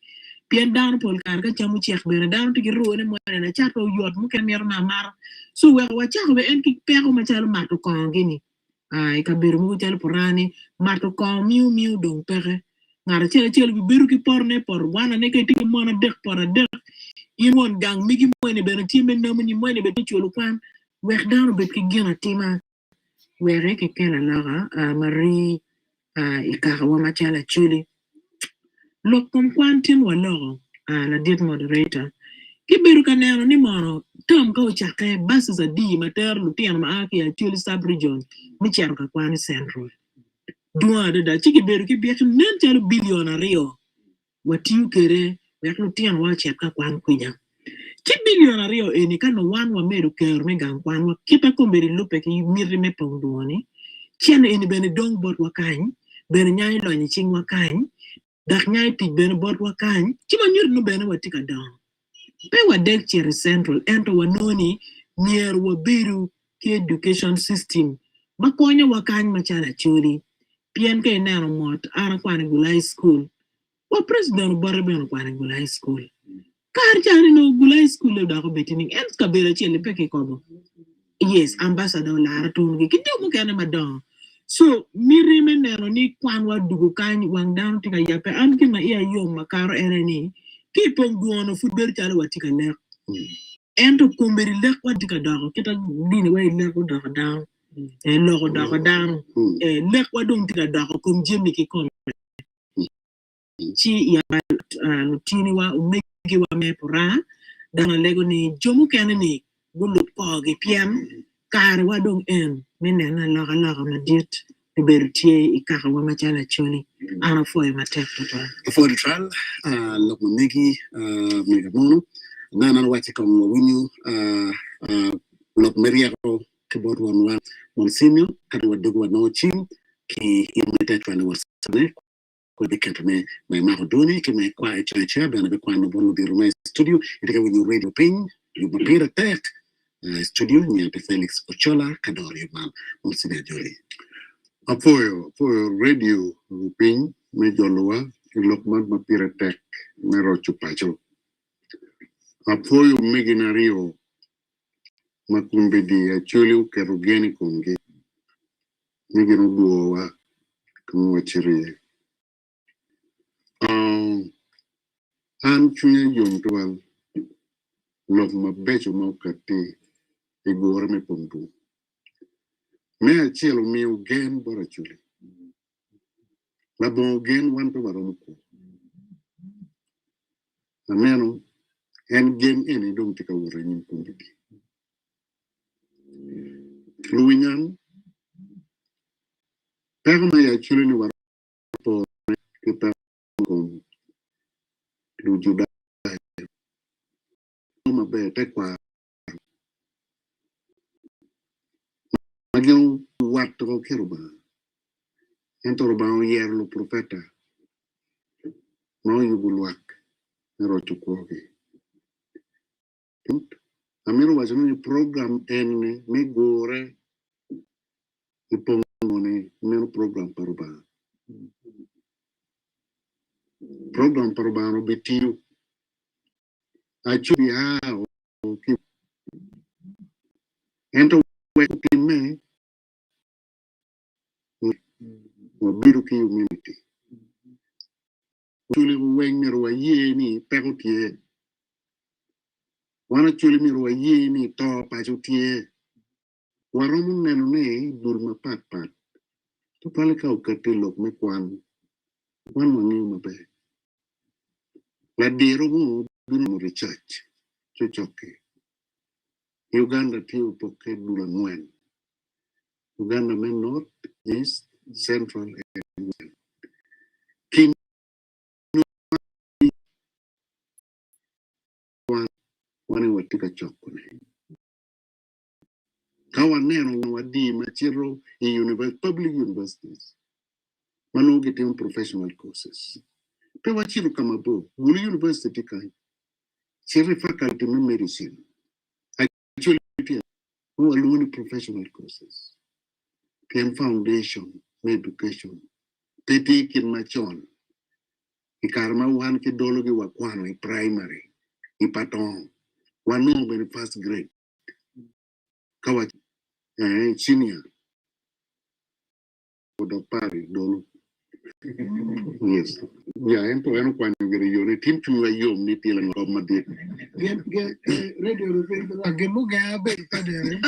pien dano pol kar ka chamu chek bere dano ti ro ne mo na chato yot mu ken mer na mar so we wa chako be en ki pego ma chalo mato kon gini ai ka beru mu chalo porani mato kon miu dong pere ngara chele bi beru ki porne por wana ne kay tigi mona dek por dek yimon gang migi moyne ben timen namu ni moyne be chulu kwan wex daanu bet ki gena tima were ke kela lara mari ikara wa machala chuli lokom kwantin wa loro la dit moderator ki beru ka neno ni mono tom ka uchake bases a di mater lutien ma aki ya chuli sub region mi cher ka kwani central duwa da chiki beru ki biet nen chalo billion ario watiu kere wek lutien wa chet ka kwan kunya ki billion ario eni kano wan wa meru ker me gang kwan wa kita komberi lupe ki mirri me Pongdwongo chene eni bene dong bot wa kany bene nyai lonyi ching wa kany dak nyai tij bene bot wa kany chima nyur no bene watika dong pe wa dek chere central ento wa noni mier wa beru ki education system makonyo wa kany machala churi pien ke neno mot ana kwani gulai school wa president bore bene kwani gulai school kar chani no gulai school le dako betini en ka bere chele peke kobo yes ambassador lara tungi kidio mo kene madon so miri me neno ni kwan wa dugu kany wang down tika yape an kima iya yom makaro ereni ki Pongdwongo football chale watika lek ento kumberi lek watika dako kita dini wa lek dako down loko dako down lek wadong tika dako kum jemi ki kom chi ya lutini wa umegi wa mepura dana lego ni jomu kene ni gulut kogi piam kare wa dong en menena loka madit bertie ikaka wa machala choni ana foye matek total for the trial lok megi mega mono nana wati kom winyu lok meriako ke bot won monsimio kada wadugo wa no chim ki imeta twana wasane ko de kentne may ma doni ki may kwa echa bana be kwa no bonu di ruma studio ite ka winyu radio pin yu mapira tek studio ni ante Felix Ochola kadori man monsina jori apoyo radio rupin me jolwa ilokman mapira tek me rocho pacho apoyo meginario makumbe di acholi kerugeni konge megino duowa kama chiri an chunya jomtwal lok mabecho maukati igore me Pongdwongo me achielo miyo gen bora chuli La bongen wan to barom ko. Ameno en gen eni dong tika wura nyin kumbiti. Luwinyan, pero na ya chile ni wara po kita kon lu juda. Mabe te kwa magyo wat ko keruba. Ento roba yer lo profeta. No yubulwak. Nero chukwoge. Amiro wazano program en me gore i Pongdwongo mero program paruba. Program paruba no betiu. Achubi ha o ki. Ento weki me o biru ki humility. Chuli weng mero wa ye ni pekotie. Wana chuli mero wa ye ni to pachutie. Waromu neno ne durma pat pat. To pale ka ukate lok me kwan. Kwan wangi mabe. La dero mo duro mo church. Chochoke. Uganda tiu poke dula ngwen. Uganda men north, east, central, and west. King wani watika chokone. Kawa neno wadi machiro in public universities. Manu getting professional courses. Pe wachiro kama bo, gulu university kai. Chiri faculty me medicine. Actually, who are professional courses. PM foundation, education. Peti kin machon. Ikarma wan ke dolo gi wakwano i primary. I patong. Wano ben first grade. Kawa senior. Odopari dolo. Yes. Ya ento eno kwa ngere yone tim tu yom ni tila ngom madi. Get radio repeat agemo ga be padere.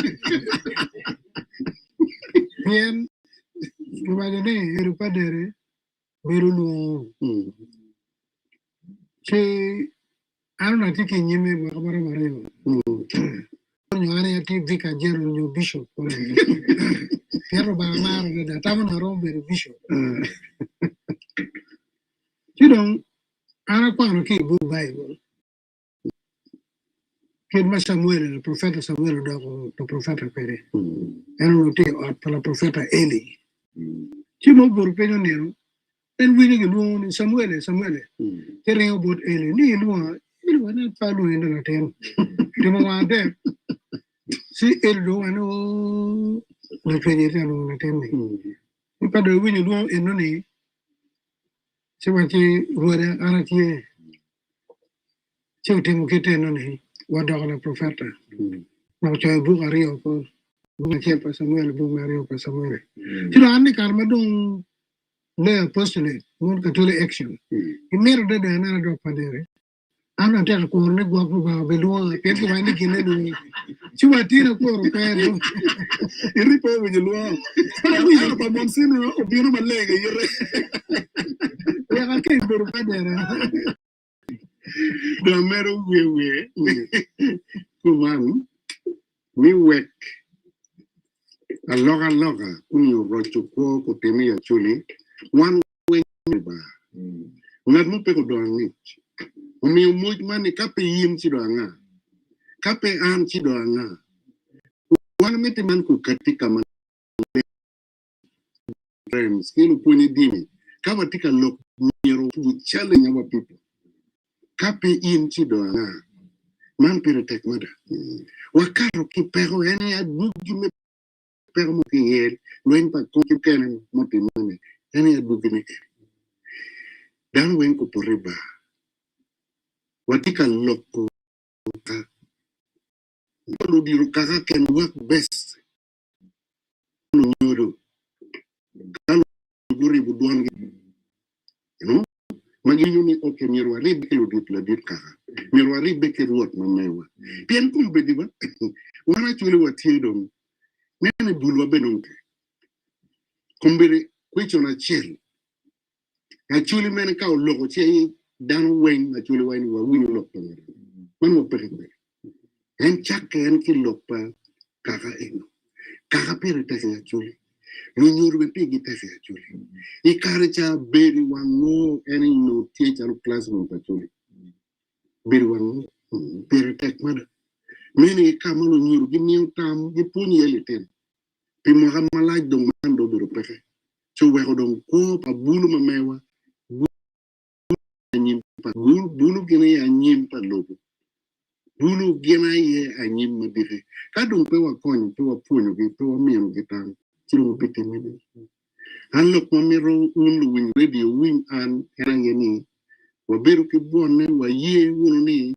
Bien imagine eru padere beru no. Che anu tiki nyime makabara mare. Nyane ati vika jero nyo bishop. Pero ba maro da tamu na rombe bishop. You know, ana kwano ki bu Bible. Kid ma Samuel, el profeta Samuel do profeta pere. Era lo te o para profeta Eli. Chimo bur peno nero. En wini ke luo Samuel. Tere o bot Eli. Ni luo na palu enda la ten. Timo wande. Si el do ano la peñete no la ten. Ni pa do wini luo eno ni. Se wati ruore ana tie. Se timo kete no ni. Wada la profeta. No choy bu ario ko. Bu chepa Samuel bu ario ko Samuel. Tiro anni karma dong le apostolate, mon katole action. Imero de na do padere. Ana te ko ne gwa bu ba belu pe ko ni kine du. Ci watira ko ro pe do. Iri pe bu lu. Ana ni pa mon sino o biro malega yere. Ya ka ke bu padere. The mero we kuman we work a loga unyo rocho ko temi ya chuli one way ba ngat mo pe ko do ngich umi mo mani kape yim ci do nga kape an ci do nga wana meti man ko katika man friends kilo puni dini kama tika lok miro fu challenge our people kape in ci do nga man pere tek mada wakaro ki pero ene adugi me pero mo ki yel loin pa ko ki kenen mo ti mane ene adugi ne dan wen ko poriba watika loko ka lo di kaka can work best no nyoro kalo guri bu don you know magi ni okay miro ari be lo dit la dit kaka miro ari be ke ruot no mewa bien kum be di ba wana chule watie dom nene bulwa benonke kumbere kwicho na chiel actually men ka logo che dan wen actually wen wa win lock pa man mo pere en chak en ki lock pa kaka eno kaka pere te actually lu nyur be pigi te actually e kare cha beri wango en no teacher classroom actually beri wango pere tek mada meni kamalo nyur gi new tam gi puni eliten pi mo hamala dong mando bero pere so we ko don ko pa bulu mamewa nyim pa bulu gene ya nyim pa lobo bulu gene ye a nyim ma dire ka don pe wa kon pe wa punyo gi pe wa miyo gi tan chiro pete mi an lok ma miro un win radio win an era yeni wa beru ki bonne wa ye wunu ni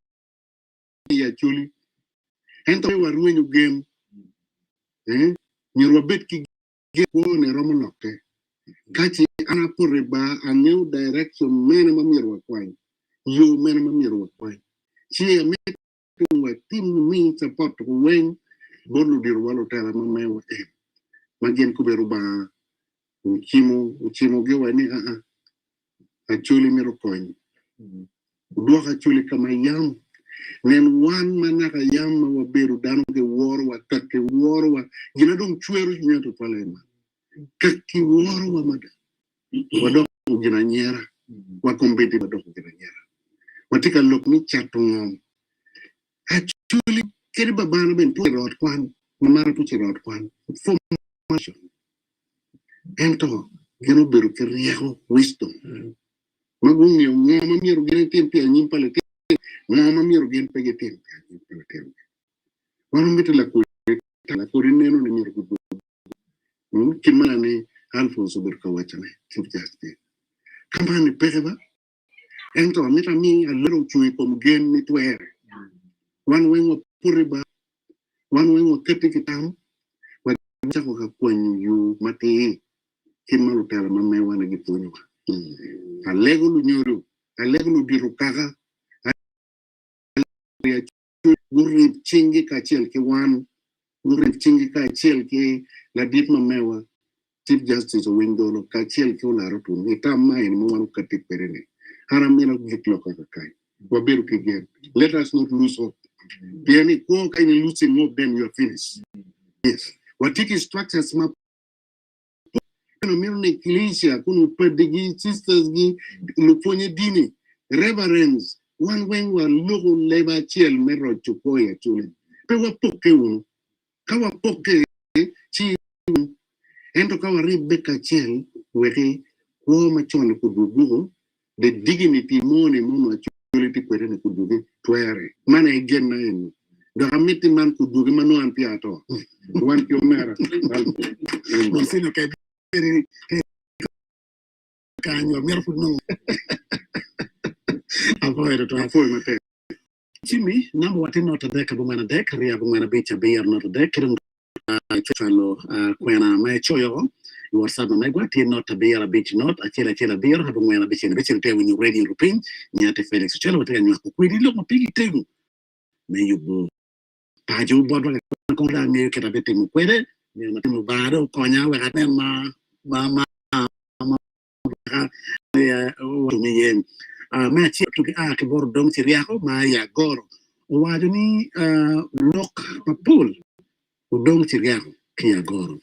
ya chuli ento wa ruenyo game nyirwa bet ki ge ne romo lokke kachi ana porre ba a new direction mena ma mirwa kwany yo mena ma mirwa kwany chi me wa tim mi support ko wen bolu dir walo tala ma mewa ma gen ko beru ba uchimo ge wani actually miro kwany do actually kama yam nen wan manaka yam wa beru danu ge wor wa takke wor wa gina dum chueru nyato palema kakki wor wa mada wadok gina nyera wa kombeti wadok gina nyera watika lok ni chatu ngom actually keri babana ben to rot kwan mara to rot kwan formation ento gino beru ke riego wisdom magung yo ngoma miru gina tempi anyim pale ngoma miru gina pege tempi anyim pale tempi wanu miti la kuri neno ni miru kudu kimana ni Alfonso Berkawachane chief justice kamani pege ba ento mita mi a little chui kom gen ni twere wan wengo puriba wan wengo kete kitam wa chako ka kwenyu yu mati kimalu tala mame wana gipunyu a lego lu nyoro a lego lu diru kaga ya gurib chingi ka chel ki wan gurib chingi ka chel ki la dit mamewa chief justice window lo ka chel ki la rotu ni tamma en mo wanu kati perene haram mena gitlo ka kai wa beru ki gen let us not lose hope yani ko kai ni losing hope then you are finished yes watiki structures ma no mirne iglesia kuno pedigi sisters gi luponye dini reverends one when wa logo leba chiel mero chukoya chule pe wa poke uno kawa poke chi ento kawa rebeka chiel weke ko machone kudugo the dignity mone mono chule ti kwere kudugo twere mana igen na en do hamiti man kudugo mano ampiato wan kyo mera sino ke kanyo merfu no avoid to avoid mate chimi nambo wati nota deka bumana deka ria bumana bicha beer nota deka chalo kwena me choyo WhatsApp na megwa ti nota beer beach not achela beer hapo mwena bicha bicha te winyu radio rupin nyate Felix chelo wata nyu ko kwidi lo mapigi tegu me yubu paju bodwa ko la me ke tabete mu kwede me na mu baro konya wa ka ma yen me chi tu ke bor dom ci riako ma ya goro o waju ni lok papul o dom ci riako ki ya goro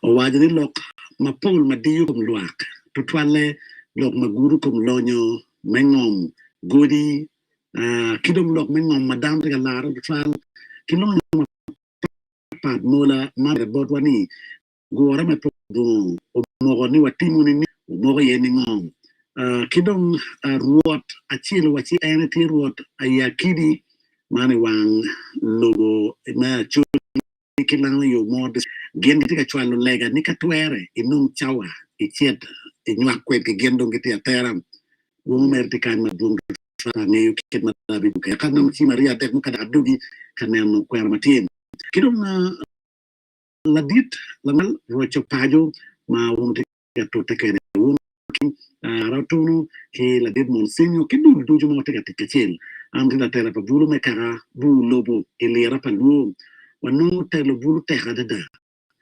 o waju ni lok mapul ma diyu kum luak tu twale lok maguru kum lonyo mengom godi kidom lok mengom madam te galara tu twal kilonyo pat mola ma botwani gora me Pongdwongo o mogo ni watimu ni o mogo yeni ngom kidong ruot achil wachi ene ti ruot ayakidi mane wang logo na chuli kilang yo mod gen tika chwalo lega nika twere inum chawa ichiet inywa kwet ke gendo ngiti ateram wo mer tikan ma dung ne yo kit ma dabi ka kanam chi maria tek mu kada dugi kanem kwer matin kidong ladit langal rocho pajo ma wonte to tekere ratuno che la did monsigno che du du mo te che cel anche la terra pa bulu me cara bu lobo e le ra pa lu wanu te lo bulu te ga da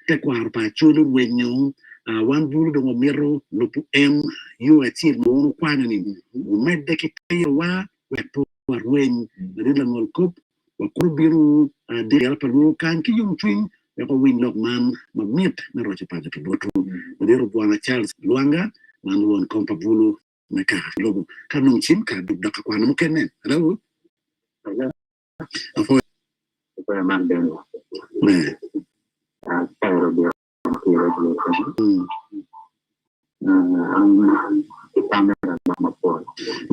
te kwar pa chulo wenyo wan bulu do mero lupu yu atil mo kwana ni medde ki tayo wetu warwen rila ngol kop wa kurbiru de yala palu kan ki yung twin ko win lok man mamit na roche pa ke botu de bwana Charles Luanga man won kompa bulu na ka logo kanung chim ka duk ka kwana mo kenen hello afo ko man den ne pero de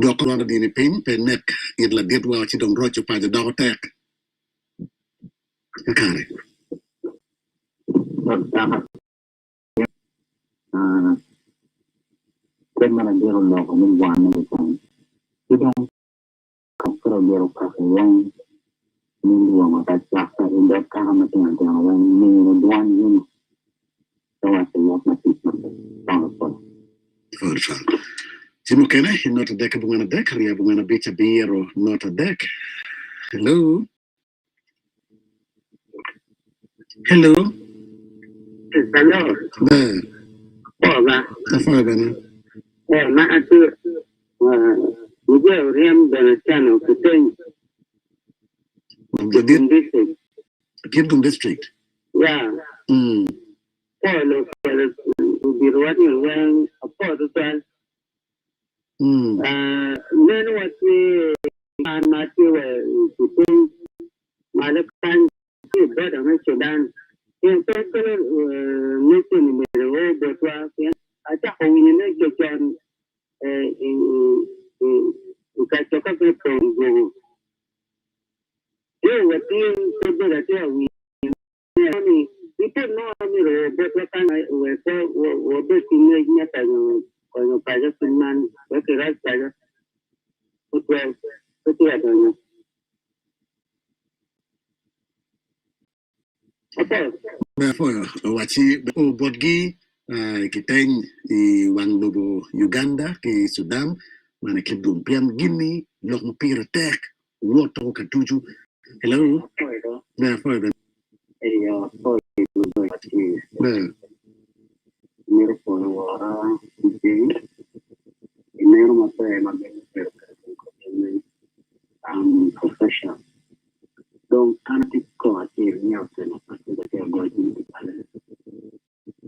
Dok lo di ni pin penek it la det wa ci dong rocho pa da ko tek kare quel managero lo come guano con ci dong ko lo ka yang ni lo ma ta sa ta inda ka ma ta ta wa ni lo duan ni so wa se mo na ti forza Simo kene not a deck bungana deck ria bungana beach beer or not a deck hello hello Hola. Ma atu ugo riam benachano kuteng. Kidum district. Yeah. Polo birwani wang apoto tan. Neno wati mati kuteng malakan beda na Sudan. Yang terkena mesti ni mereka bertua aja kawin ni kejan kacau ke Pongdwongo. Dia waktu kerja dia ni itu ni bertua kan waktu tinggal ni kalau pajak cuman berkeras pajak betul ada ni. Wachi bodgi kiteng i wang lobo Uganda ki Sudan mana kidum pian Guinea lok mo pira tek woto ka tuju hello na foi ben foi mero por ora mero mata e magari per professional donc anti ko ati nyaute na parte da che goji di pale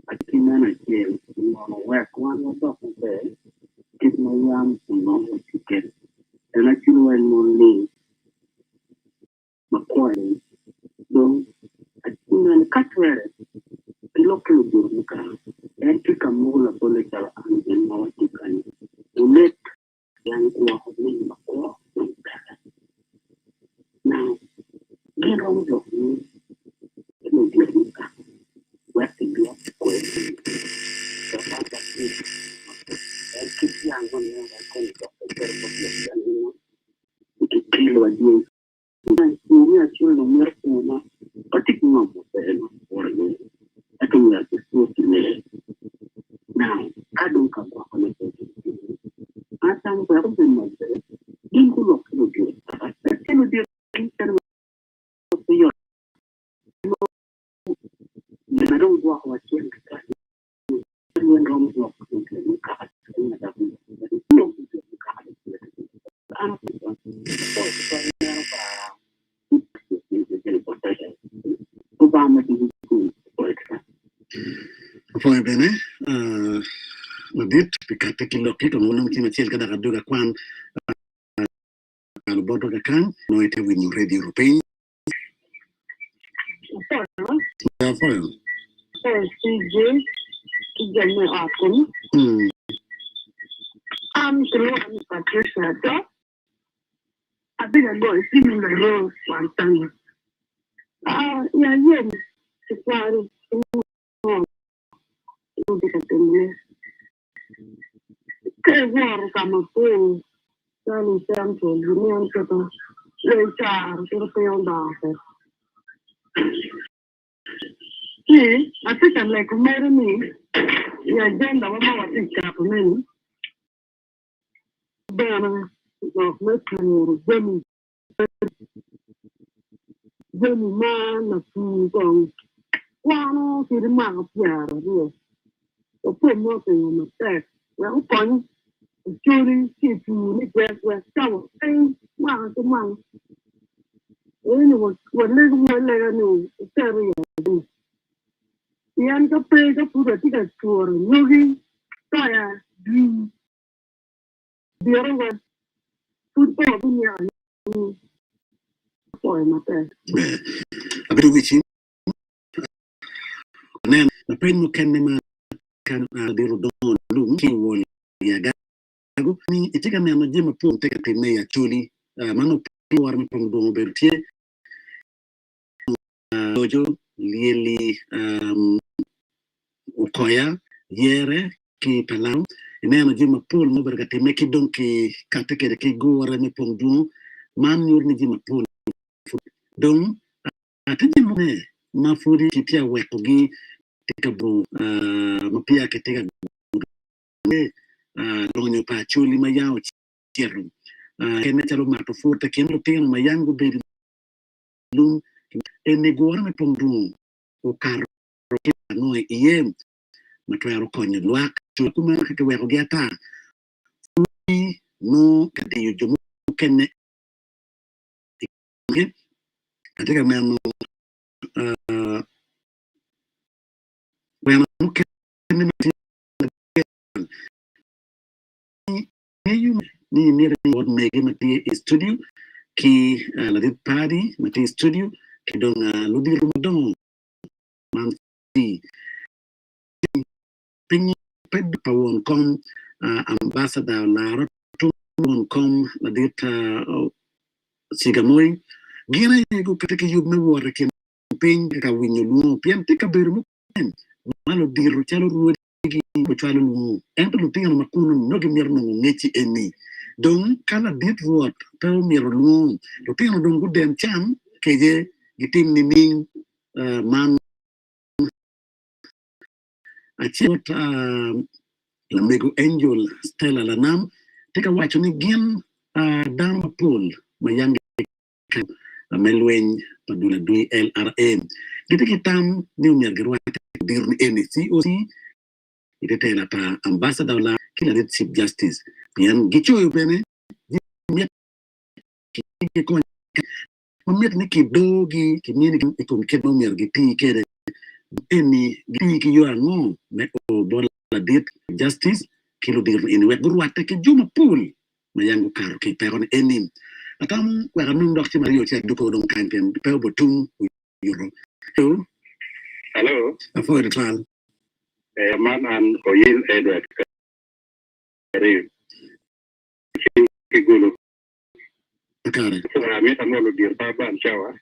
ati nana che no work one of the kit no yam no ticket and actually when morning makwai donc ati nana katwere local burbuka enti kamula pole kala ande no tikan ulet yang kuwa ni makwa now Gero do no burbuka wati dia ko kapata kit yang no ko kilo adi ni acho no merko na patik no mo por ni ato ya so ni now adon ka ko na ko atan ko ko mo din ko lo ko di ko di interno yo na don't go wa chen ka ni rom do ko ni ka na da ni Foi bene, dit pikate kilo kito no nang tinachel kada kaduga kwan ano bodo ka kan no ite win radio European. Ja foi. CJ kijane akon. Kilo Patricia to. Abina boy similar role one time. Ya yen sikwari Kewar kama pun sani santo dunia kita lencar terpeang dah. Ni, aku kan lek kemarin ni, ya janda mama waktu cakap ni, bena nak macam jemi mana pun kong, wano kiri mana piara dia. put more on the back. Well, fun. Julie, people, West, Tower, thing, one to one. Anyway, what little one later knew, the end of pay the food a ticket for Yogi, Toya, Dream, the other one, football, for my bed. A bit of which then the pen can the Rodon, Luki, Wall, Yago, it take a man of Jim Pong, take a thing, actually, Mano Pongdwongo, Bertie, Dojo, Lily, Okoya, Yere, Ki Palau, and then a Jim Pool, Moberga, make it donkey, Kacoke, go or any Pongdwongo, man, you're Jim Pool. Don't I think Mafuri Kitia Wekogi, take a bro, Mapia Ketega, Lonyo Pachuli, Mayao, Cherum, Kenetalo Matofota, Kenotin, Mayango Baby Loom, and the Gorme Pongdwongo, O Caro, no, Iem, Matwero Conya, Luak, to Kumaka, no, Kati, Jumu, I think a man, when I look at you need what make him a studio, ki la dit party, mati studio, ki dong ludi rumdong, man si ping ped pawon kom ambassador la rotu won kom la dit sigamoy, gina go kateke yub me wore ken ping ka winyo luo, pian tika beru mo malo diru chalo ruo Chalo Lu, and to think on Makun, no mirno, nature any. Don't cannot did what, tell me alone. To think on good damn cham, KJ, getting the name, man, I chot, Lamego Angel, Stella Lanam, take a watch on again, down pool, my young Melwin, Padula Dui LRM. Get a tam, new Mirgawat, dear any COC. It is a ambassador la kila chief justice pian gicho yu bene miet ni kidogi kimini ikum kedo mer giti kede eni giti ki yo no me o bola dit justice kilo dir in wet burwata ke juma pool mayangu karo ki peron enim atam kwa nung dok ci mario ci duko don kanten pe botum yuro hello afo de trial man and Oyil Edward Kigulu. So I met a molo dear Papa and Shawa.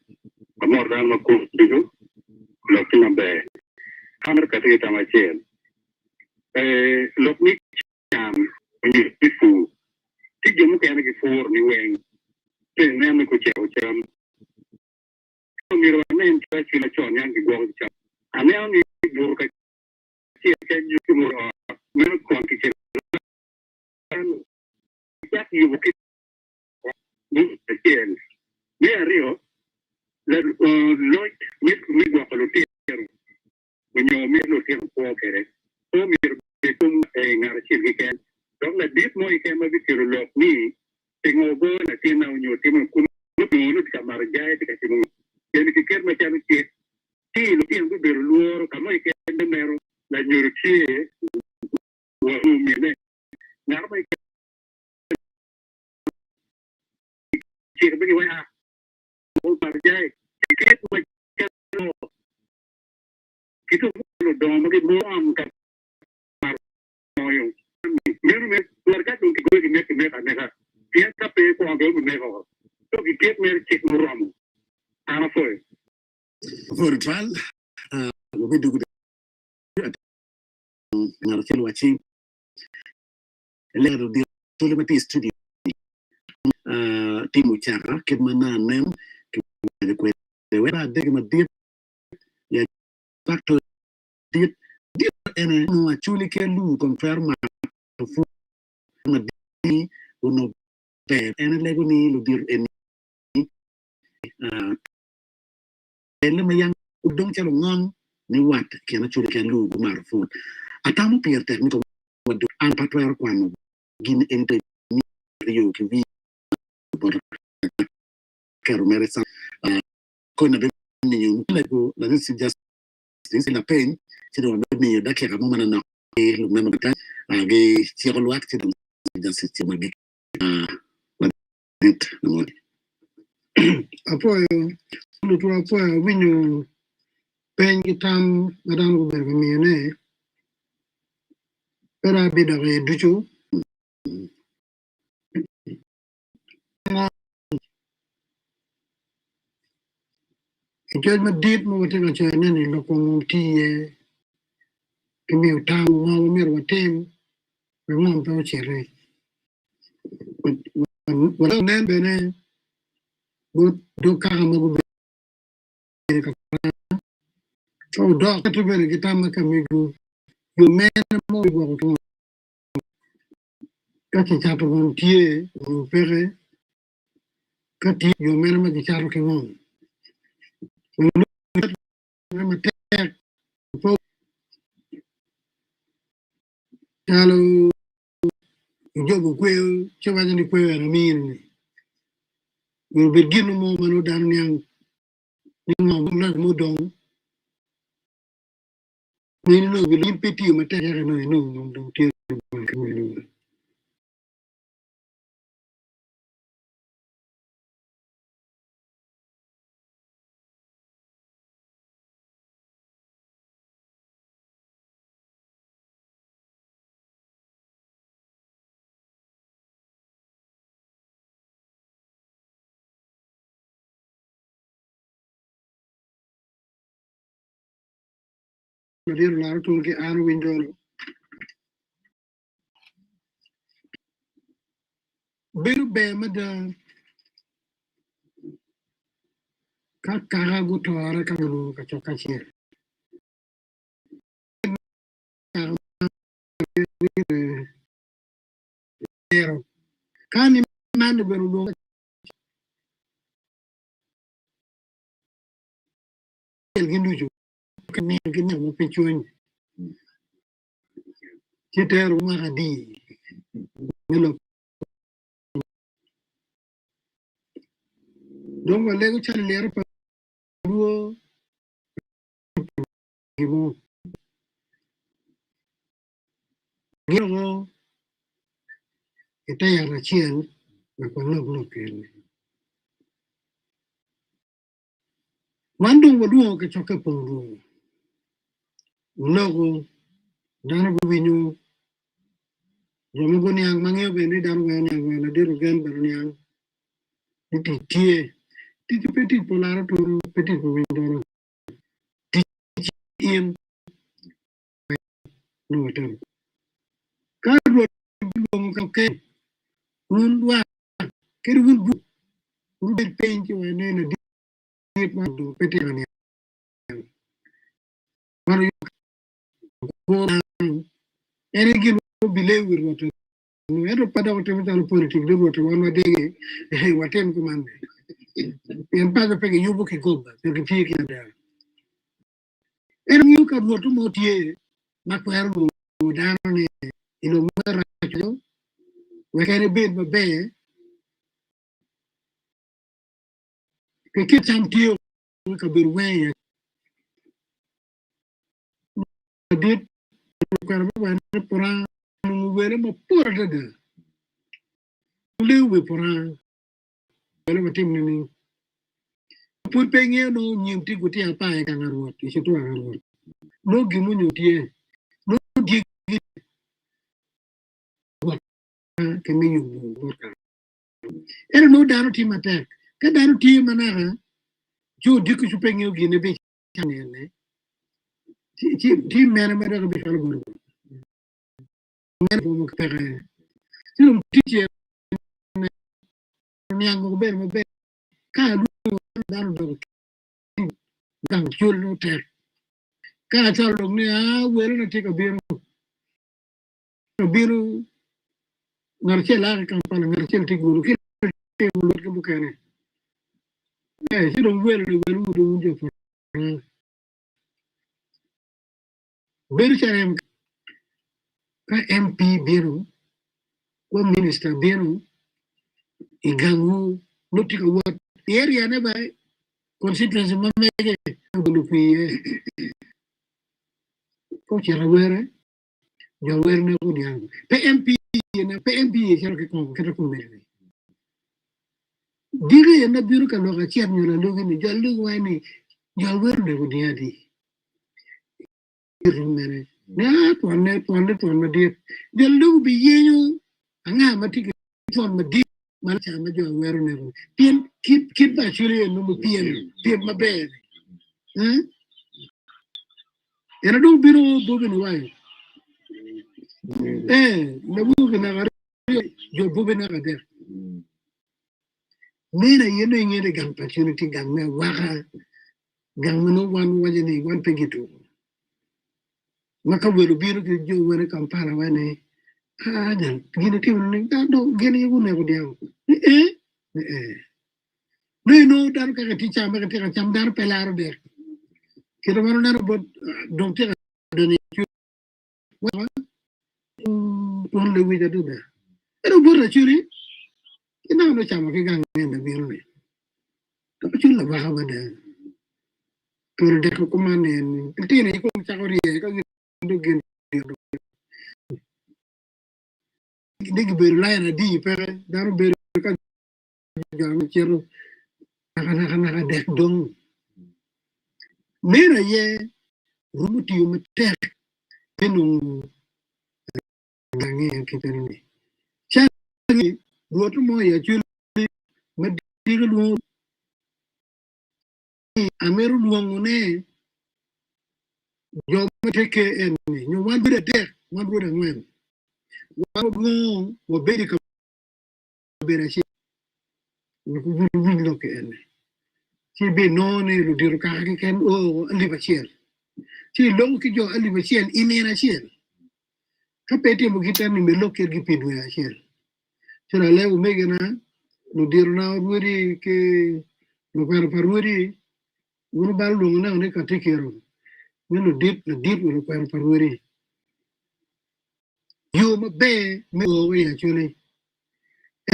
A more than a cool do, looking on the hammer catita my chair. Look me, when you before. Take your mechanic for me when paying them a coach. You're a man, touch in a chon, young go. And now you work at you tomorrow. Milk quantity. That you will get again. Near Rio, let Lloyd with Midwapalotier when you're Midlothian Walker. So you're become a narrative weekend. Don't let this more came a bit to love me. Think over and I see now your team of Kumu, Kamarajai, Kasimu. Then if you care my charity, see, looking to be lure, Kamai, the narrow, like your chair, whom you name. Now, my Chirby, old Marjay, get my Kito Dominic Long. Warga tu kita ini kita mereka dia tapi kau agak mereka tu kita mereka cek muram apa foi for trial we do ngarkel watching lero dia tu le mati studio timu cara kemana nem ke wera deg madit ya factor dit ene no actually ke lu confirm to madi uno pe ene lego ni lu dir eni ele mayang udong chalo ngong ni wat kena chuli ke lu mar food Atamo pier tecnico wadu an patwer kwano gin ente yo ki vi por kero meresa ko na be ni yo lego la nisi just la pain ci do be da ke mo mana na lu mema ta ge ci ko wat ci do just ci ma ge dit no apoyo lu tu apoyo winyo pen gitam madam go berga miene pera bida re duchu judgment did mo te ga chane ni lo ko ti kimi utam mo mer watem mo to chere wala nen bene but do ka mo go be ka so do ka to bere gitam ka mi go yo men mo go ko ka ti cha to tie o pere ka ti yo men ma ti cha ro ke mo ma te po talo jogo kwe che waje ni kwe na min we begin mo mano dan nyang ni mo na mo dong ni no bi lim peti ma te ya no no dong ti ko ni na dir la to ke an window beru be ma da ka go to ara ka no ka cho ka che ero kan man beru do el gindu ju ka ni mo pe chuin che tero ma ga di melo don wale go chale lero pa ruo gibo giro ita ya na chien na ko no ke mando wo ke choke po ruo logo dana go winyu yomo go nyang mangeo be ni dan go nyang na diru gen ber nyang ti tie ti petit polaro to petit ko window in no tem ka ruo mo ka ke un wa ke un bu un be penji wa ne na di ma do petit ni maro ko ene gin bile wir wato no edo pada ko tem tan politique de wato wona dege watem ko man en paga pege yubu ke goba ke fi ke da ene yu ka wato mo tie ma ko ergo dano ne ino mara jo we kene be be ke cham tio ka bir we dit ko ba ne pora mu wele mo pora de lewe pora wele watem ni pur pengen no nyim ti guti apa e kan ro ti to ro no gimu nyutie no di ke mi yu borka ere no dano ti mate ka dano ti manara jo diku su pengen gine be chanene ti mena mera be falo gor mena mo kere ti um ti je nyango be mo be ka du dano do gang chul no ter ka cha lo ni a wele na ti ka biru ngarche la kan pala ngarche ti guru ke lo ke bukene si do wele do unje fo beru charem ka MP biro ko minister biro igangu nutika wat area ne ba constituency mamege bulupi ko chera were ya were ne ko diang PMP ne PMP chera ke ko mere dire na biro ka lo ka cher nyola lo ni jalu wani ya were ne ko diadi mere na tuan dir jalu bi yenyo anga matiki tuan madi mal chama jo were ne ko pien kit ba chule no mo pien mabe era do biro bobe no wai na bobe na gari jo bobe na gader nena yeno ngene gang opportunity gang na waka gang no wan wajene wan pegito maka wero biro ke jo were kampala wane jan gine tim ne da do gene yugo ne ko diam no dar ka ti chama ka ti cham dar pelaro der ke do mano dar bot donc te doni wa on le wi da do da ero borra churi ina no chama ke gang ne biro ne to chulla ba ha wada to de ko mane ni ti ne ko chakori ka do gen digi beru la na di pere daru beru ka jam chero kana dek dong mera ye rumuti yum tek pinu dangi kitani ni chani roto mo ya chuli mediga lu ameru luongo ne jo mateke en ni nyu wan bere tek wan bere ngwen wan go wo beri ka bere chi ku vin lo ke en chi be no ne lu diru ka ke ken o ali ba chiel chi lo ki jo ali ba chiel inena chiel ka pete mo kita ni melo ke gi pidu ya chiel chira le u megena lu diru na wuri ke lu par parwuri unu bal lu na ne ka tikero ni lu dit lu par parwuri yo ma be me o ya chule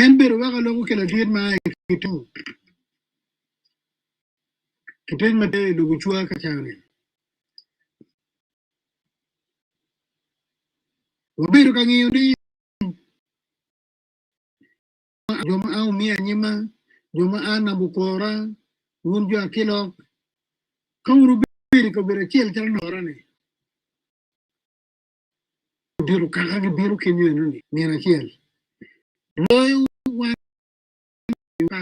en beru wa lo ko la dit ma kitu kitu ma de lu chua ka chane o beru ka ngi ni joma au mia nyima joma ana bukora wun jo akilo kawru beri ko bere chiel chal nora ni diru kaka gi biru kenyo ni ni na chiel loyo wa pa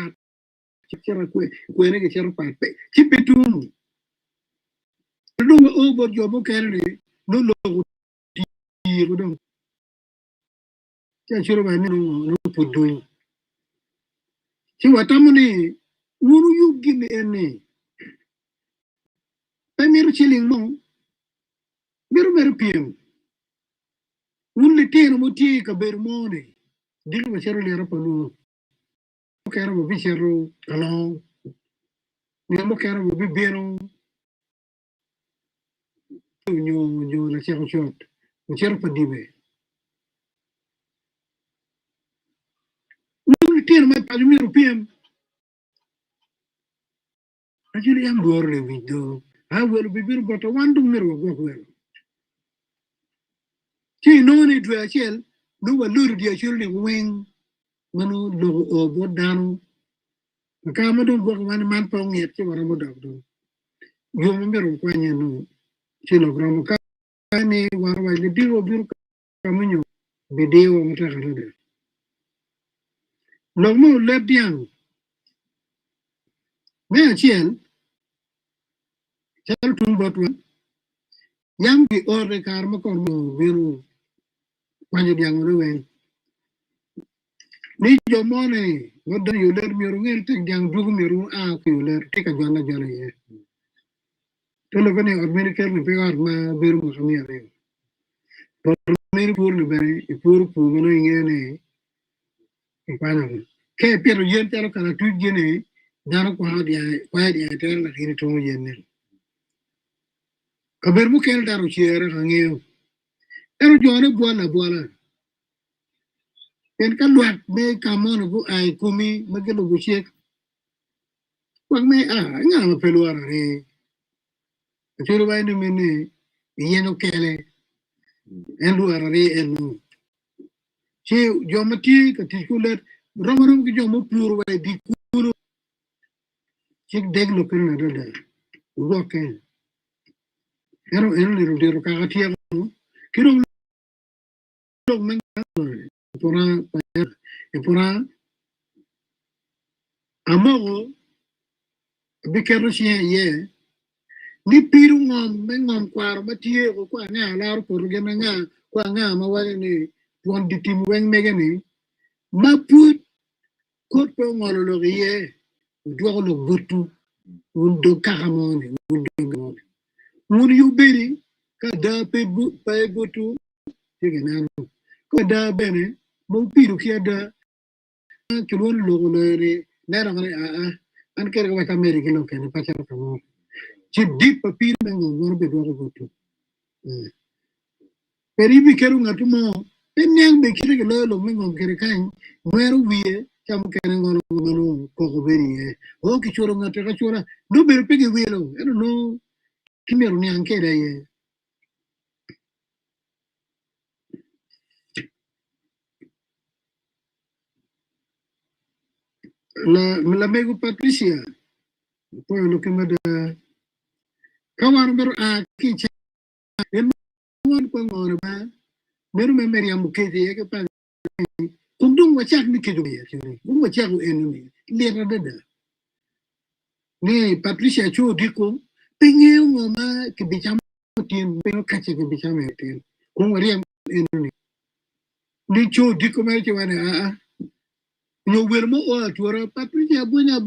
chira kwe ne ke chira pa pe chipetum do o bo jo bo kere ni no lo ti ko do cha chiro ba ni no pudu chi watamu ni wuru yu gini eni pe miru chiling mo miru beru piem wun le tero mo ti ka beru mo ni dilu ba chero le rapa lu kero mo bi chero along ni mo kero mo bi bero nyo la chero shot mo chero pa dibe wun le tero mo pa miru piem ajili am bor le video ha welu bi biru bota wandu miru go welu ti no ni dwa chel lu wa luru dia chel ni wing manu lo o bo danu ka ma do bo man man pa ngiet ci wara mo dog do yo mo meru ko nya no ci lo gram ka ni war wa le diwo bir ka mo nyu video mo ta ka de lo mo le bien me chien chal tun bot wa yang bi ore kar mo ko mo biru wa ni yang ro wen ni jo mo ne wodan yo le mi ro ngel te jang du mi ro a ko le te ka jona jona ye to lo ne organiker ni pe ar ma biru mo so mi are por ni bere e por pu no ngene ipana ke pero yen tero kana tu gene dano kwa dia ter la kini to yen ne ka ber mu kel daro chiere ka ngeo ero jone buala en ka luat me kamon bu ai kumi magelo bu chek wang me nga ma peluara re churu bai ni mene yeno kele en luara re en no che jomati ka tikulet romarum ki jomo pur bai di kuro chek deg lo ken na da woke ero en le ro ka gatia kiro lo men pora pora amogo bikero ye ni piru ngom men ngom kwar matie ko kwa nga lar ko gena nga kwa nga ma wale ni won di tim wen megani ma put ko to ngolo lo ye do lo botu un do karamoni un do ngoni mun yu beri ka da pe bu pe botu tege na ko da bene mo piru ki da ki won lo lo re na ra an kere ko ta meri ki lo ken pa cha ko ci dip pa piru men ngom be do botu Peribi keru ngatu mo penyang be kire ke lo mingo kire kan mweru wiye cham kere ngono ngono ko ko beri o ki choro ngatu ka chora do ber pege welo eno no kimeru ni anke da ye la mego Patricia po lo que me da kawan ber a ki cha en wan ko ngono ba meru me meri am ke ye ke pa kundum wa chak ni ke do ye kundum wa chak enu ni le ra da ni Patricia Chu diko pingi ngoma ke bicham tin pingo kache ke bicham tin kung riam ni ni Chu diko me che wane no wermo o tuara Patricia bunya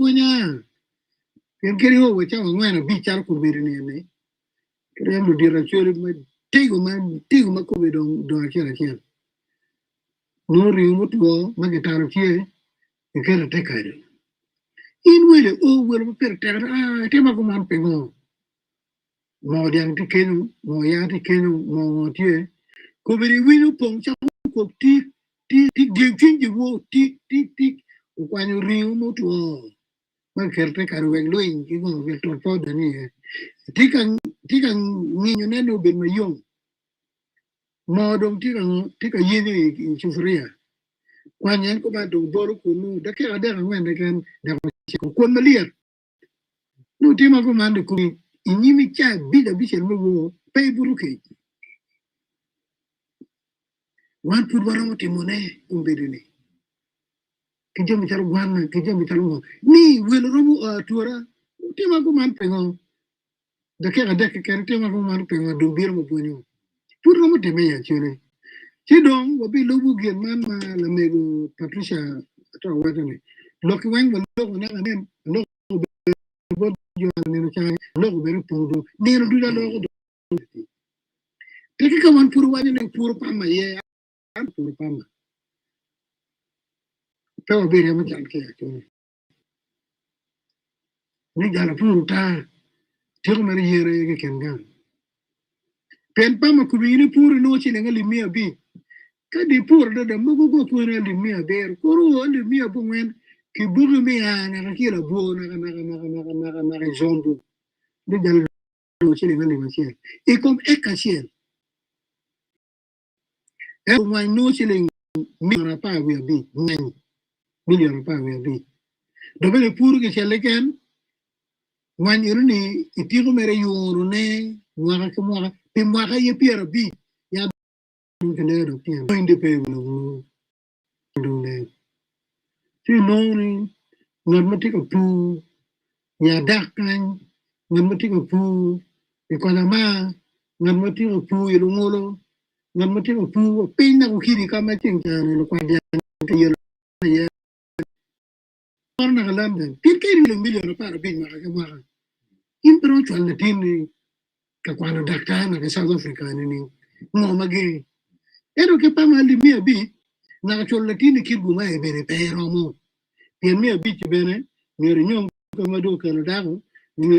ken keri ho we chawa ngwana bichar ko bir ni kriam do dira chori me tigo ma ko be don akira kira no ri mo tuo ma ke taro tie ke kera te kairo in wele o wermo per te te ma ko man pingo mo diang ti kenu mo ya ti kenu mo tie ko beri winu pong cha ko ti gen tin ji wo ti ko kwa ni ri mo to man kerte karu wen lo in ki mo ke to po da ni ti kan ni ne no ben ma yong mo dong ti kan yin ni chufria kwa nyen ko ba do bolu ko no da ke ada kan wen da kan da ko ma lier no ti ma ko man de ko ini mi cha bi da bi sel mo wo pe buru ke wan pur waro timone umbedini kijam chal wan kijam chal mo ni wel romo tuara tema ko man pengo da ke ada ke kan tema ko man pengo do bir mo ponyo pur romo teme ya chune ci dong wo bi lobu gen man ma la mego Patricia to watane lok wen wo lok na nen lok bo jo ne no cha lok be ru pudo ni no du da lok do te ke man pur wani ne pur pama ye an pur pama to be re mo chan ke ya chune ni jala pur ta tiyo mari yere ke kengan pen pa ma kubini pur no chile ngali mia bi ka di pur da mugo go pur ali mia ber koru ali mia bungen ki bugu mia na ki la bo na jombu de jal no chile ngali ma chile e kom e ka chile e mo no chile mi na pa wi bi ngai million pa wi bi do be pur ke chele ken wan iruni itigo mere yuru ne mwaka ke mwaka pe mwaka ye piera bi ya kene do pien inde pe no do ne ti no ni ngat mati ko pu ya dak kan ngat mati ko pu e ko na ma ngat mati ko pu e ngolo ngat mati ko pu pe na ko kiri ka ma ting ta no ko dia ke ye ye por na galambe pin ke ri million para bi ma ka ma in pro chal na tin ni ka kwana dakta na ka South Africa ni no magi ero ke pa mali mia bi na ka chol latini kir guma e bere pero mo pien mia bi ti bene mi nyong ko ma do ka na dago mi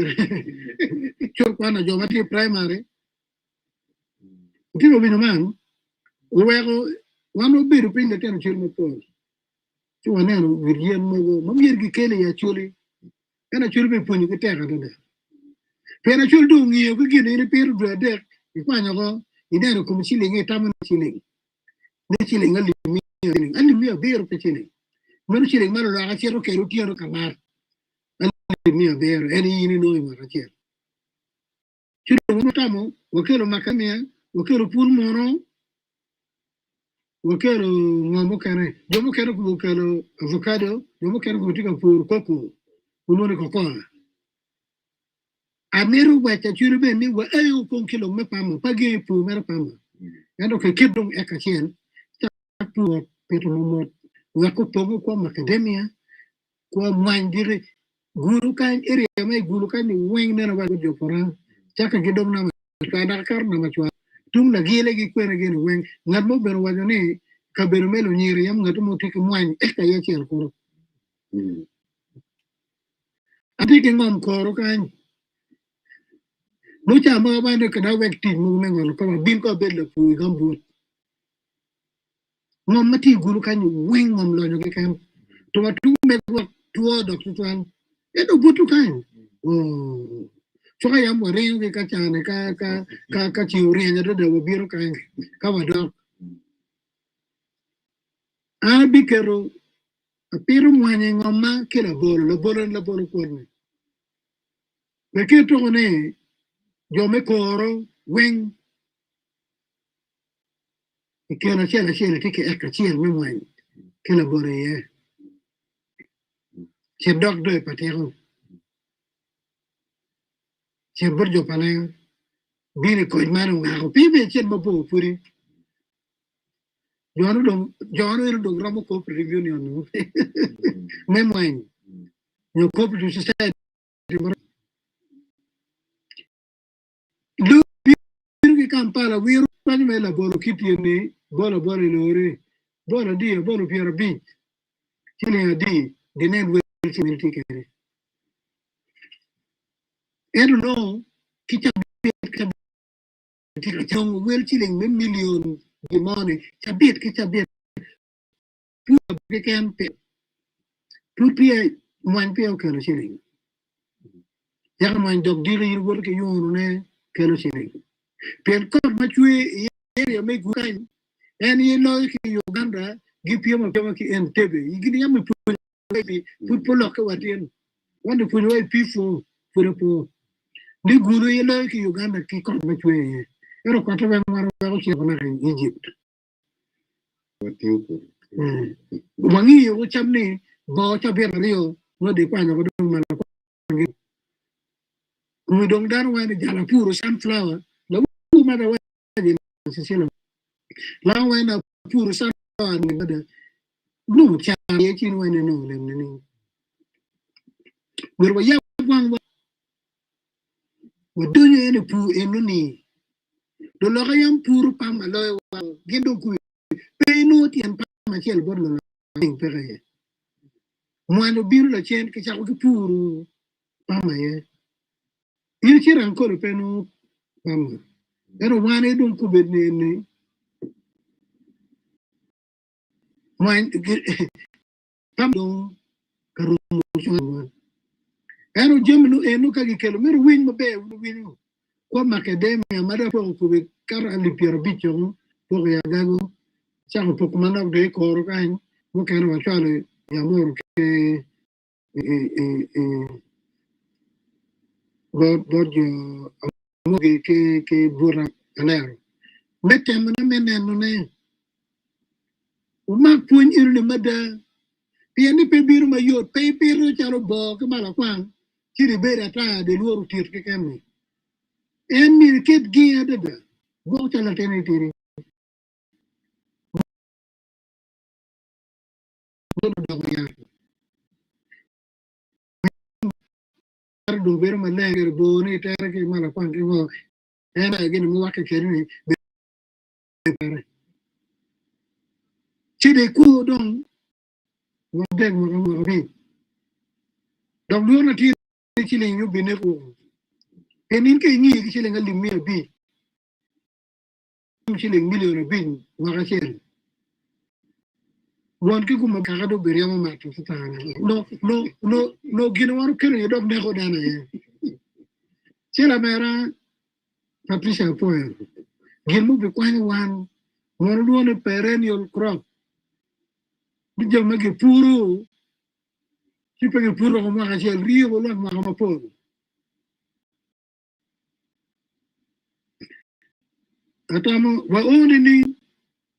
chol kwana jo mati primary ti no bino man Luego, one be pin the ten children for. To an end with Yen Mogo, Mamir Gikeli actually, and a children put you get there. When a children do you begin any period of death, you find a law, you never come chilling a time chilling. The chilling only me a beer of the chilling. No chilling matter, I said, okay, look here, look at that. And me a bear, any knowing what I care. Children, what time, Wakelo Macamia, Wakelo Pulmoro, Wakelo Mamokane, Jomokano, Wakelo avocado, Jomokano, Gotika for cocoa, Unoni cocoa. I made a wet at you been were a kilo mepama, Pagi Pu Merapama. And okay, keep them Ekachian, Tapu, Peter Momot, Wako Pogo, Macadamia, Qua Mindiri, Gurukan area, make Gurukan wing never about Jopora, Chaka Gidom Kadakar Namachua, Tum la Gilegi Quen again wing, not more than what you need, Cabermelo near Yam, not more take a wine, Ekayachi. I'm taking on Korokan. Mucha mga banda kada wekti movement wala kama bin ko bedla pu gambu ngom mati gulu kan wing ngom lo nyoke kan to watu me ko to do tuan edo butu kan so ka yam wore ngi ka chane ka ci uri nya do biro kan ka wado a bikero a piru mwanye ngoma kila bolo ko ni me ke to ne yo me koro wing che la tike ecco c'è mi muoio che lavori c'è doc due patero c'è borgio pane bine ko mano ngako pibe c'è mapo puri giorno do gramo ko riunione no me muoio no ko tu stai lu biru che campala wiru pani me lavoro kiti ne bola lore bola dio bola piero bi ce ne di ne wel ci mi tike I don't know kita Jong will chilling million the money. Chabit, pu can pay. Pu pay one pay of shilling. Yaman dog dealer work you ne shilling. Pen court much way area make kind. And you know Uganda give you a Jamaki and Tebe. You give him a put Polaka what in. Want to put away people for the poor. The Guru you know Uganda kick on much way. You're a quarter of an Egypt. What you Wangi yo chamni bo cha ber rio no de kwa no do mala ko we don't dar wa de jala puro sunflower la wu ma da wa de siselo la wa na puro sunflower ni bada no cha ye chin wa no le ni wer wa ya wa do ni pu enu ni do lo ga yam puro pam lo wa gindo ku pe no tien pam chel bor lo pe Mwano biru la chen ke chako ki puru pama ye. Ili chira ankolo penu pama. Ero wane dun kubed ne. Mwan pam don karumu chwa. Ero jemlu enu kagi kelo. Mero win mabe win. Kwa makademia mada po kubed kar alipier bicho. Poko ya gago. Chako poko manap de koro kain. Mwakano wachale ya moro ke Borgio Mugi ke Bura Alero. Mete mana meneno ne. Uma pun iru mada. Piani pe biru ma yot pe biru charo bo ke mala kwang. Chiri bera ta de luoru tir ke kemi. En mi ket gi adada. Bo chala tene tiri. Bono dogo ya. Ar do beru ma leger bo ni tere ke mala kwang ke bo. En agin mu wake keri ni. Chide ku dong. Wadeg mo bi. Dog luoru tir chile yu bine ku. Penin ke ngi chile ngali mi bi. shilling million bin wakachel one ki kuma ka do beri ma matu ta no gino waru kene do ne ko dana ye chela mera Patricia Poyer gin mu bi kwani wan won do ne perennial crop bi jëm ma ge puru ci pe ge puru ko ma chel ri ko la ma po atamo wa oni ni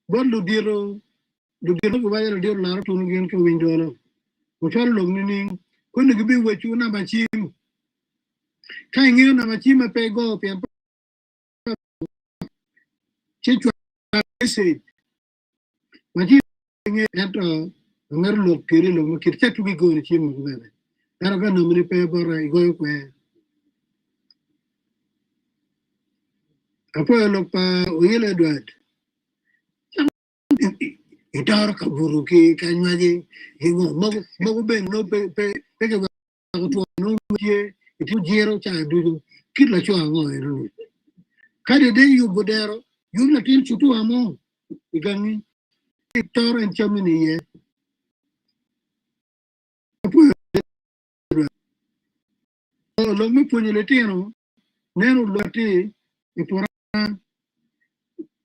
bollu diro du diro ko bayal diro na to ngeen ko windolo ko tollo ni ko ne bi wechu na ba chi kai ngi na ma chi ma pe go pe chi chwa se ma chi ngi ento ngar lo kiri lo ma kir chatu gi go ni chi mo bebe dara ga no mi pe bora go ko apo lo pa uyele dwat itar ka buru ki kanyaji hingo mo ben no pe ke ko to no ye itu jero cha du kit la chwa ngo ero kade de yu bodero yu la tin chutu amo igani itar en chamini ye apo lo mi ponye le tino neno lo ti e pora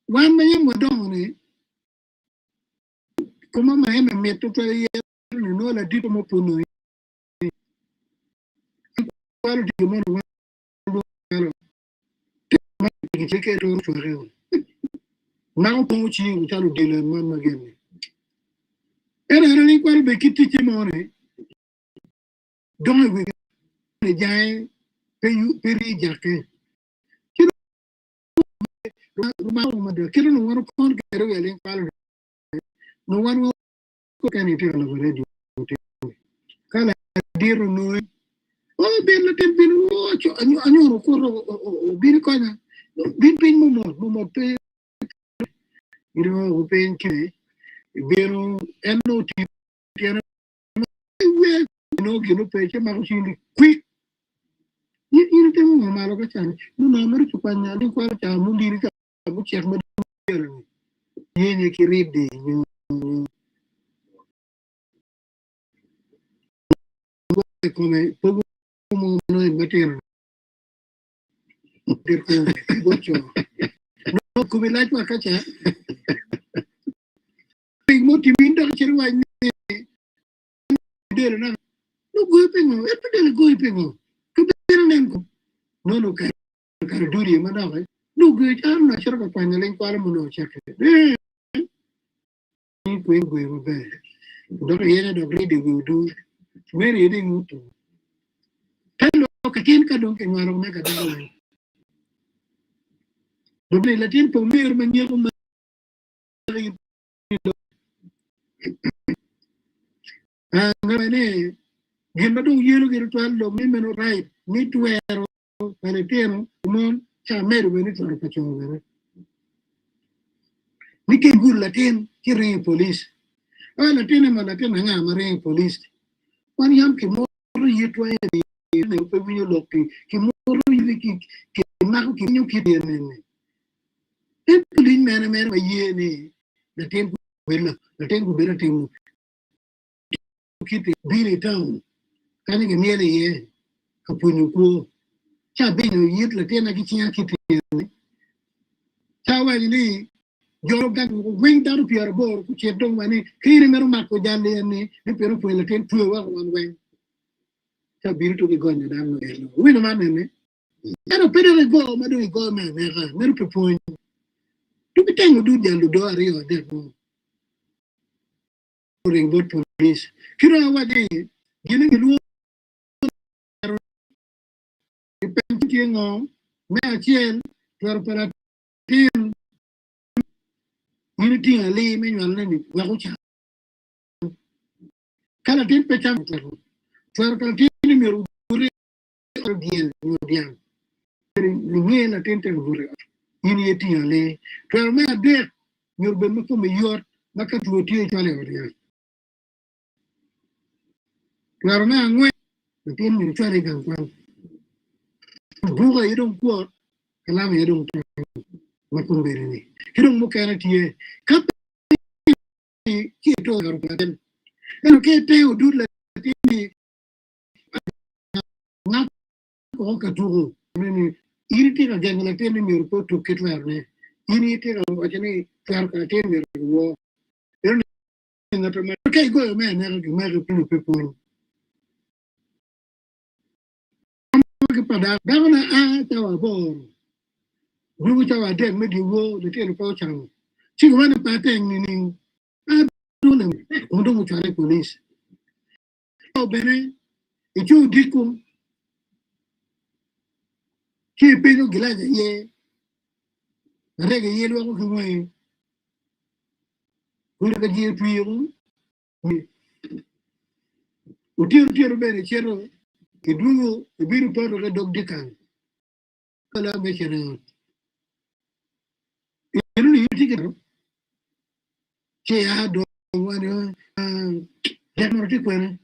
wan me mo don ni como me meto to ye no la dito mo pono wal di mo no ke ke to to reo na ko mo chi u talu de le man ma gene era ni kwal be kiti ti mo ne don we ne jae pe yu pe ri jake kiro ma ma de kiro no waro kon ke ro le kwal no waro ko kan ite la re di kala diru no o ben la tem bin o cho anyo ro ko bin ko na bin pin mo pe iro o pen ke biro eno ti tiene we no que no pe che ma ko chindi qui ni te mo ma lo ka chan no mer tu pa nya di kwa cha mu di ka mu che ma ye ni ki ridi ni come poco mo no e meter der ko bocho no come la ka cha pe mo ti min da che wa ni der na no go pe mo e pe der go pe mo ku der nen ko no ka duri ma da no go cha na chero ka pa len kwa mo no che ke ni ku go be do ye do ridi go do meri di ngutu hello ka kin ka don ke ngaro na ka dawo do ne latin po mer ma nyego ma ngara ne gen ba do yelo ge to allo mi meno right ni twero pane teno mon cha mer be ni to ka cho be ni ke gur latin ki re police latin ma latin nga ma re police wan yam ki mo yi to ne pe mi lo ki mo yi ki na ko ki nyu ki de ne e police mena ma ye ne latin wela latin ku bera timu kiti bini town kani ke miele ye ka punyu ko cha bino yit la tena ki chia kiti cha wa ni joro gan ko wing daru pier bor ku che dong wani kiri meru makko jalle ni ni pero pu la ten pu wa wan wen cha biri to ki gonne dan no wi no man ne era pero le go ma do go me ne ga meru pe pu tu bi tengo du jalu do ari o de ko ring bot police kira wa de gini ki lu pen ki ngo me achien per tin unity ali me nyal ne wa ko cha kala tin pe cham per tin mi ru ri dien dien ni ngi na tin te ru ini eti ale per me de nyur be me ko me yor maka tu ti chale ri per me ngwe tin mi chale kan kwa buga yidong ko kala me yidong ma kun bere ni kidong mo kana tie ka ki to gar paten eno ke te udur la tini na ko ka tugo ni iriti ka jangala tini mi ko to kitlar ne ini te ka wajani tar ka tini wo eno na to ma ke go me na ga ma ga pinu pepon ke pada dagna a tawa bor rubu tawa de me di wo de te ko chang chi ko na paten ni a do le ondo mo tare police o bene e ju dikum ki pinu gila ye rega ye lo ko mo ko ga je tuyo o tiro bene chero ke dungo e biru paro ga dog dikan kala me chero enu ni tike che ya do wani ya no ti kwene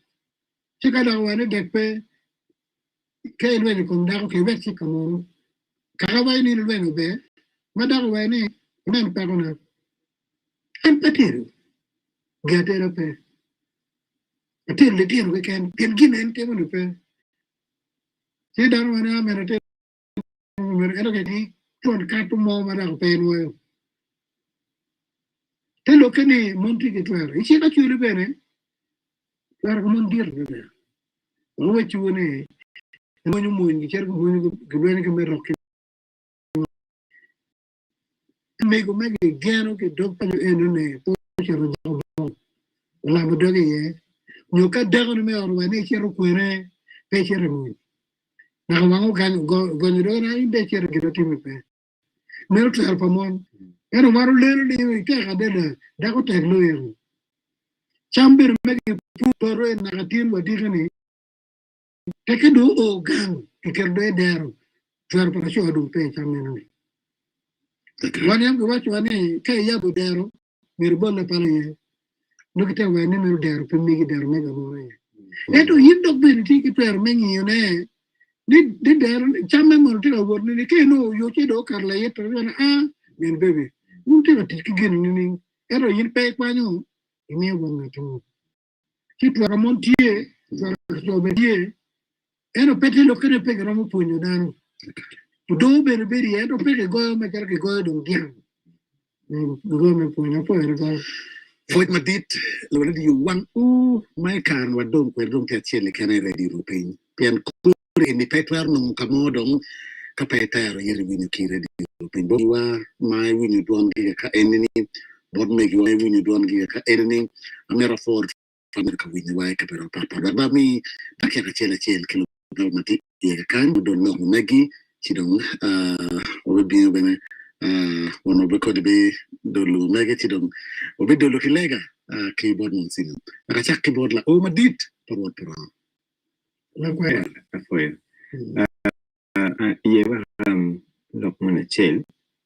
che ka da wani de pe ke no ni kon da ko ke vet ka mo ka ga wani ni no be ma da wani men pa ko na en patero ga te ra pe te le tiro ke ken ginen te mo pe che da wani a me te mo ero ke ni ton ka tu mo ma da ko pe no te lo che ne monti che claro e che ka chiuri bene claro come non dirlo lo ci vuole mo ñu mo ngi cerco mo ngi bene che me rocchi me go me che gano che do pa e non è to ci ro la mo do ye ñu ka dago me or wa ne ci ro quere pe ci ro na ma go gan go ni do na inde ci ro che do mi pe me lo claro pa mon e no maro le ni che ga de da ko te lo ye chamber me che pu toro e na tin wa di ni te che do o gan che do e dero claro pa ci do pe chamber ni wani am go wacho wani kai ya bo dero mir bolle pala ye no kite wani mir dero pe mi dero mega bo ye eto yindo ben ti ki per mengi yo ne di dero chamme mo ti go ni ke no yo ti do karla ye to na a men bebe un ti ti ki gen ni ero yin pe kwa nyu ni bo na to ti to ra mon tie to be tie ero pete lo kene pe gra mo punyo dano do be be ye do pe go me ker ke go do diam go me punyo po ero go Voit ma dit lo le di wan mai kan wa dom ko dom te chele kan re di rupen pian ko ni petwer no ka modon ka petero yeri wini kire di rupen bo wa mai wini don gi ka enni bod me gi wini don gi ka enni amera for famir ka wini wa ka pero pa ba mi ta ka chele kilo do ma dit ye kan don no megi ci don o bi bene wono be ko be dolu mega ci don o be dolu ki lega keyboard mon sino aka chak keyboard la o ma dit por la kwa Afuera. Lleva lo como chel,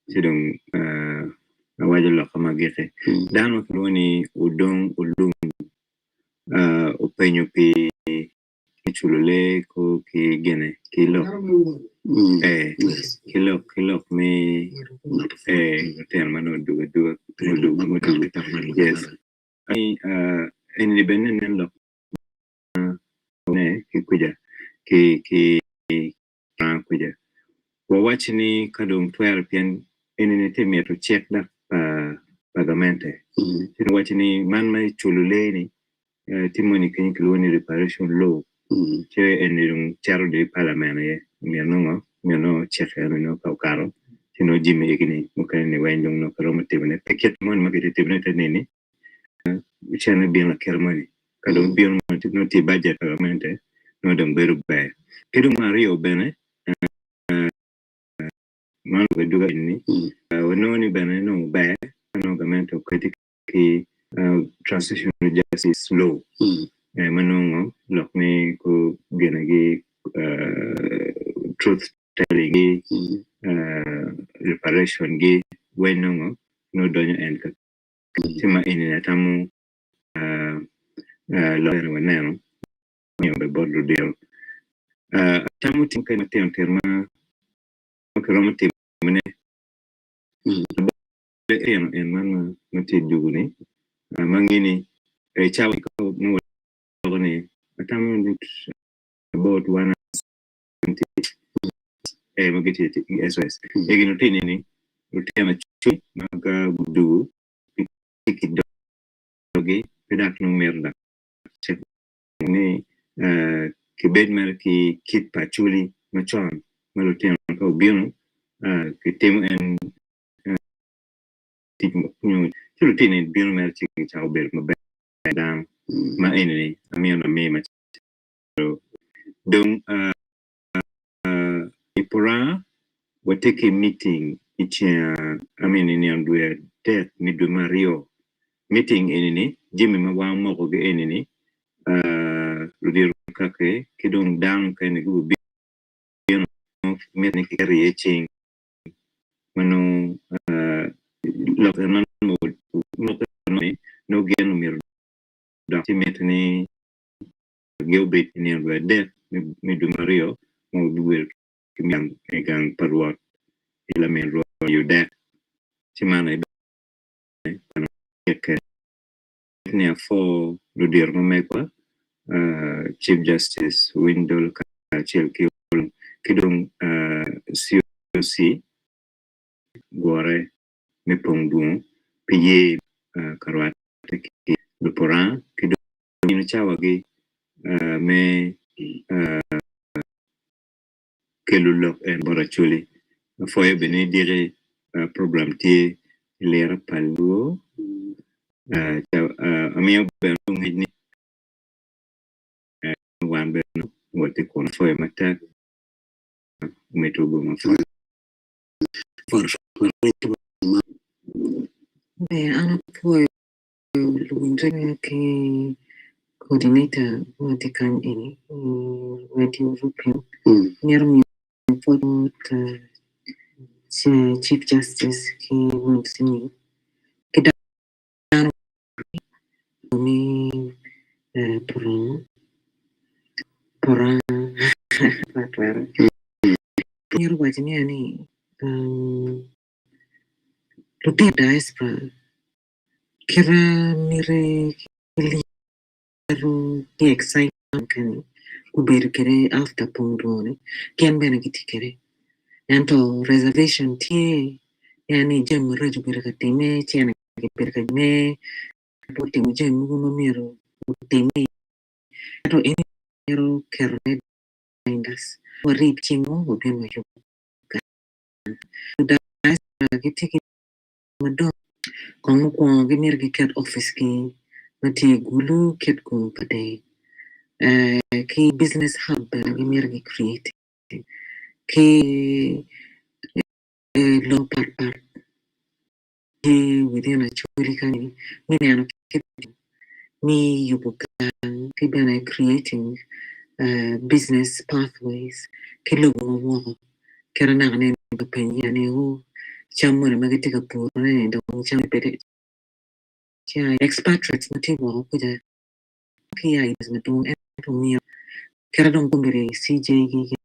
sidong awajo lo kama gete. Dano kiloni udung upenyo pi kichulule ko ki gene kilo kilo me termano duga yes ai en libenen lo ne kikuja ki kuja wawachini kadong 12 pian enene teme to check da pagamente sino wachini man mai chululeni timoni kini kiloni reparation law che enirung charo de parliament ye miano check no karo sino jime igini mukani wendong no karomo tebne paket mon magete tebne teneni chana bien la kermani kadong bien no ti budget pagamente no dong beru ba kedong mario bene man go duga ni wononi bene no ba no government of critic transition justice law manongo lokni ko genagi truth telling reparation gi wenongo no donyo en ka tima inina tamu lo weneno mi be bordo deal tamu tin kai matem terma ko romo en man mati duguni mangini chaw ko no ni atam about 1 magiti SOS egino tinini rutena chui maga du dogi pedak no merda ni kibed mer ki kit pachuli machon malutena ko bionu ki temu en chulu tini bionu mer chiki chaw ber mabedam ma enini amiona me ma dong ipora we're taking meeting each in andwe death midwe mario meeting enini jimi ma moko ge enini rudir kake kidong down kane go bi meeting kari eching mano lo nan mo no genu mir da timetni geobit ni andwe death midwe mario mo duel kimyan egang parwa ila men ro you death chimana ne for rudir mamekwa Chief Justice Windol Kachel Kidong COC Gore me Pongdwongo Piye Karwate ki Duporan Kidong Inchawagi me Kelulok and Borachuli Foye bene dire program tie lera paluo amia beno ngini wan beno wote kono foye mata metogo mafoye Ana poi lunjanga ke coordinator matikan ini radio rupin nyarmi pot Chief Justice ki munsini kita mi porang watwero nyar wajini ani lupi diaspora kira mire liru di excitement kan kuber kere after Pongdwongo kian bena kiti kere yanto reservation tie yani jem raju berka time chiana berka me poti jem mugo miro time to ini miro kerne indas warip chingo hotel ma yo da kiti madon kono ko gemir ki ket office ki mati gulu ket ko pade ki business hub gemir ki create ki low par within a churi kani mini ano me yubukan kibana creating business pathways kilo wo kerana ne penya ne ho chamore magatika purane ndo champere cha expatriates mati wo kuja kia is matu to me kerana kumbere CJ gi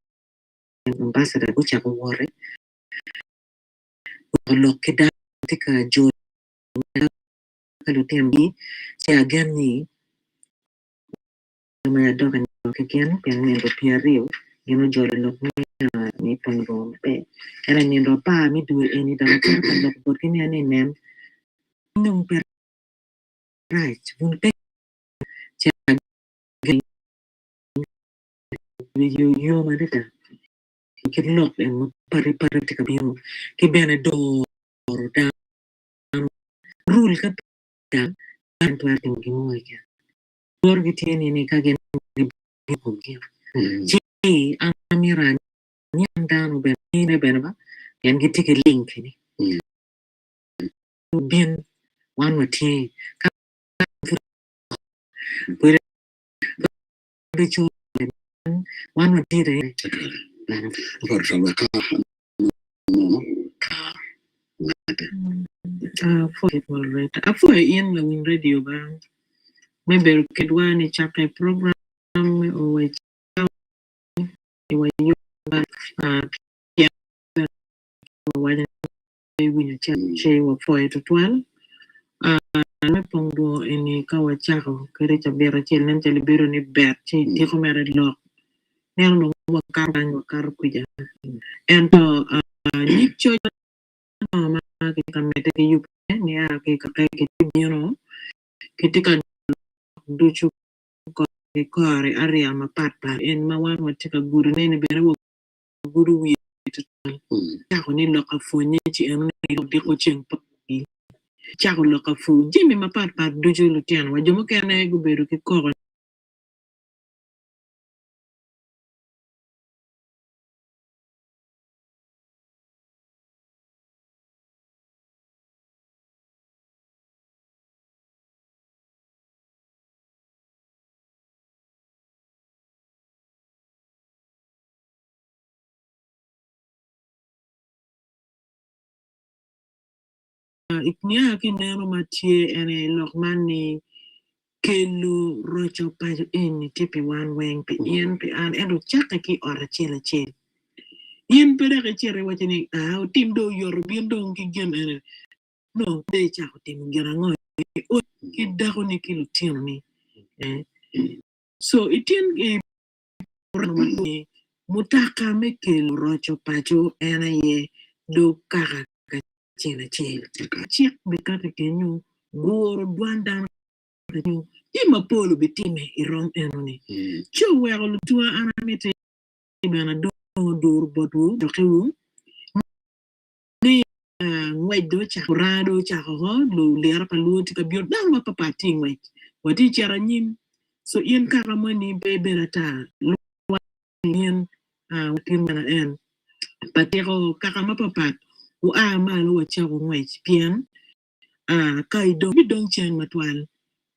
ambassador kucha ko wore lo keda tika jo kalutembi cha gani ma dogan keken pian ndo piario gino jole lo ni Pongdwongo pe era ni ndo pa mi du eni da kan lo porque ni ani nem nung per right bun pe cha yo ma deta ke lo en pare tika bio ke bene do da rule ka da kan to arte ngi mo ya dor giti ni ka gen ni ko gi ji amira ni andano ben ni ben ba yan giti ke link ni bien one wati ka pure de chu one wati re for it moderator for in the radio ba maybe kedwani chapter program or winya che wa foi to twal me pongdo eni kawa chako kere cha bera che nen che libero ni ber che ti ko mere lo nen lo wa kar kuja ento nyik cho ma ke kamete ke yup ni a ke ka ke bino ke tika duchu ko ke kore area ma patpa en ma wan wa tika guru ne bere wo guru wi chako ni lo ka fonye chi en ni lo di ko chen pa chako lo ka fu jimi ma patpa duchu lu tian wa jomo kene gu beru ke kore iknya ki neno matie ene lokman ni kelu rocho pa en tipi wan weng pe yen pe an endo chaka ki ora chela chel yen pe da chere wachini a tim do yor bien do ngi gen ene no de chako tim ngira ngo o ki dago ni kilu tim ni eh. So itien e mutaka me kelu rocho pacho ene ye do kaka ka chela chel chik be kaka kenyu goro dwanda you ima polo bitime irom enoni cho wero lutua anamete bana do dur bodu do kewu ni ngwedo cha rado cha ho lu ler pa lu tika bior dan wa papa tingwe wati chara nyim so yen karamani be berata lu yen watin bana en patero kakama papa u a malu wa cha ngwe pian kaido bidong chen matwal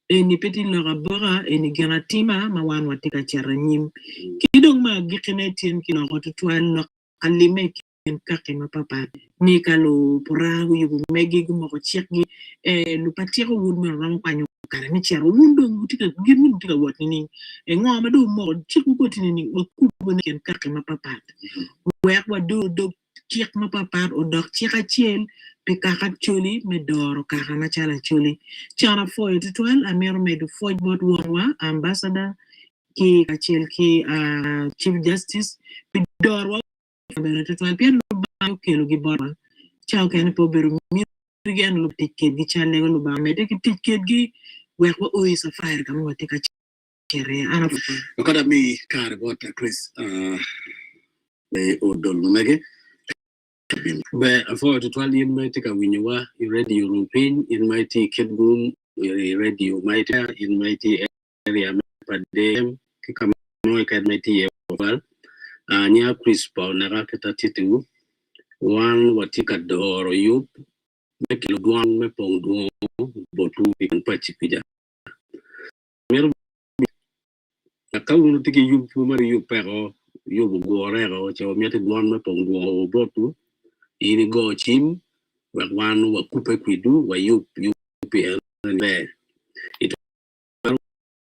eni peti lora bora eni ganatima ma wan watika charanyim kidong ma gikene tien kilo rotu tuan lo kalime kin kake ma papa ni kalo puragu yugu megi gumo ko chekgi lu patiro wud me ram panyo kara ni chero wundo ngutika gimun tika wat ni ngoma do mo chiku ko tinini ko kubo ni kin kake ma papa wer wa do chek ma papa o dok cheka chien pe kaka choli me doro kaka ma chala choli chana foi tutuan amero me do foi bot wonwa ambassador ki kachel ki chief justice pe doro bere tutuan pien lo ba kelo gi bora chao ken po beru mi gen lo tiket gi chale lo ba me de tiket gi wer ko o is a fire kam wote ka chere ana Kada mi kare bota Chris be odol mege be afo to twali in my tika winyowa in radio rumpin in my ticket room radio my in my area padem kama no ka my wal anya Chris pa na ka ta titu wan watika doro yup me kilo duan me Pongdwongo botu ikan pachipija mer akawunu tiki yup mari yup pero yup gorero cho miete duan me Pongdwongo botu ini go chim wan wa kupe kwidu wa yup be itu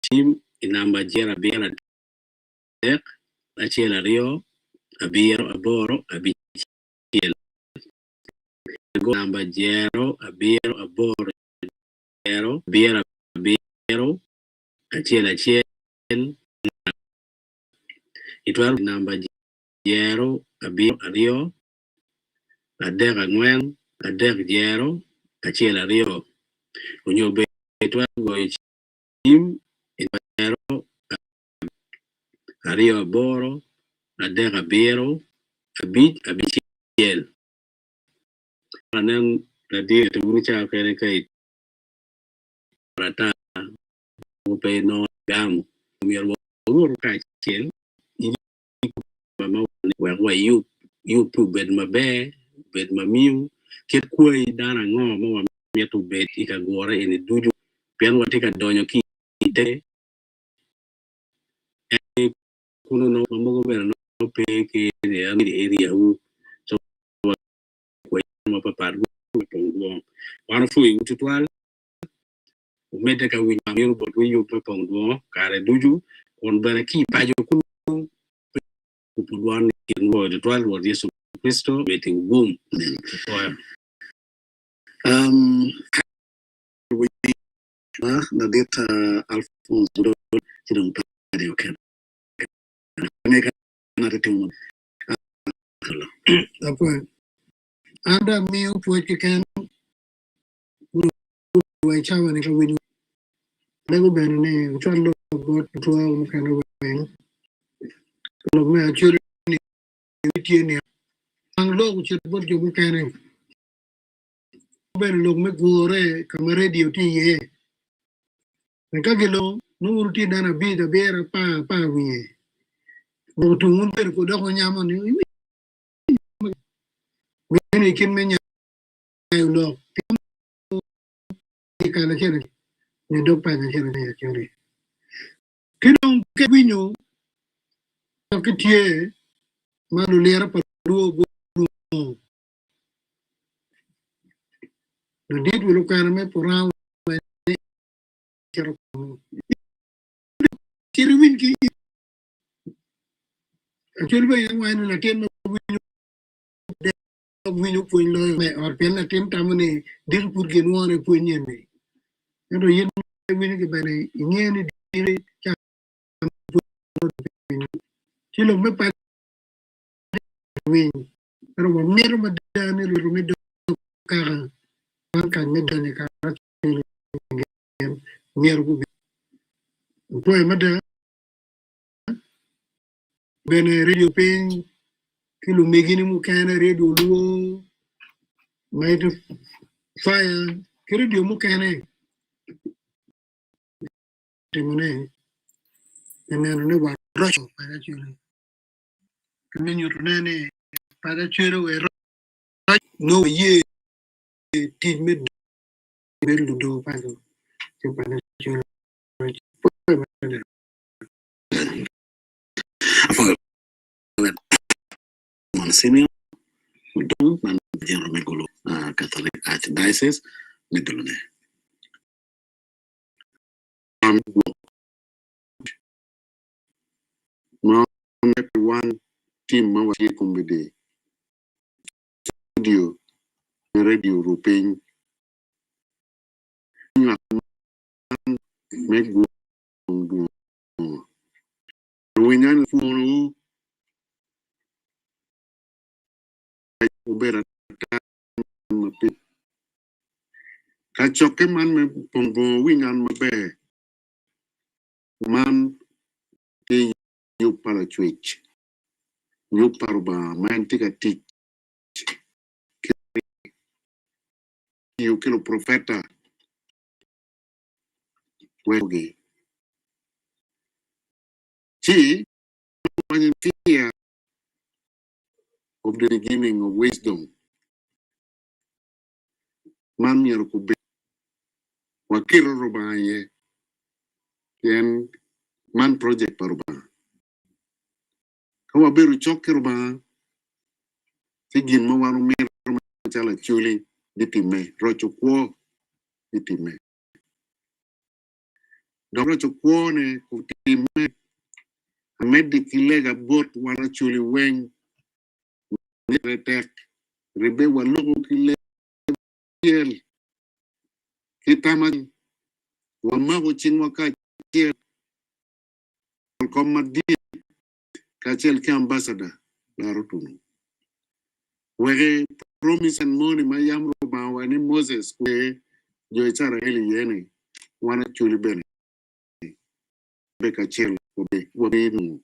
chim inamba jera bera dek achela rio abiero aboro abichiel go namba jero abiero aboro jero biera abiero achela chiel itu namba jero abiero ario adek angwen adek jero achela rio unyobe itu go chim jero ario aboro adek abiero abichiel anan tadi tu cha kere kai rata upe no gam mier wo ka chiel ini mama wa you bed mabe bed mamiu ke kuai dana ngo mo mi tu bed ika gore ini duju pian wati ka donyo ki ite kuno no mo go no pe ke area u so ko ma papa Pongdwongo wana fu ututwal umete ka wi mamiru bot wi yu Pongdwongo kare duju on bana ki pajo kuno kupudwan ki ngo de twal wo Yesu Kristo beti boom na dita Alfonso chidong pade okay ngeka na tetem Apa ada mio puat ke kan wai chawa ni ka win lego ben ne utalo got tuwa mo kan wen lo me achuri ni tiene ang lo ku chit bot jo mo kan ben lo me gore kama radio ti ye ka gelo no urti dana bi da bera pa wi no to mun per ko da ko nyama ni ni kin me nya lo ka la chere ni do pa na chere ni chere kidong ke winyo ke tie malu lera pa do go no dit wi lo kana me pora chere chere win ki chere ba yang wa na tem winyo po lo me or pen na tem tamane dir pur gen wore po nyene ndo yen win ke bane ngene dire cha kilo me pa win pero mo mero ma dani lo me do ka kan me dani ka mero ku po ma da bene radio pen kilo megini mu kana radio luo mai de fire ke radio mu kana temone ene ne wa rocho para chulo kene nyuto nene para chulo we no ye ti me belu do pa do para chulo Monsignor Don man General Megolo Catholic Archdiocese Medulune one team ma wa kumbede studio radio rupin mego winyan funu ubera mapi kachoke man me pombo winyan mabe man ke yu para twitch yu paruba man tika tik yu kilo profeta wege chi when fear of the beginning of wisdom man yer ku be wakiro roba ye yen man project paruba ko beru chokero ba tigin mo wanu mer chala chuli ditime rocho kwo ditime do rocho kwo ne ku time amedi kilega bot wana chuli wen ne retek rebe walogo kile yel kitama wamago chingwa ka kiel komadi ka chel ki ambassador la rotunu wege promise and money ma yamro ba wani Moses kwe jo itara heli yene wana chuli bene beka chel wabe nu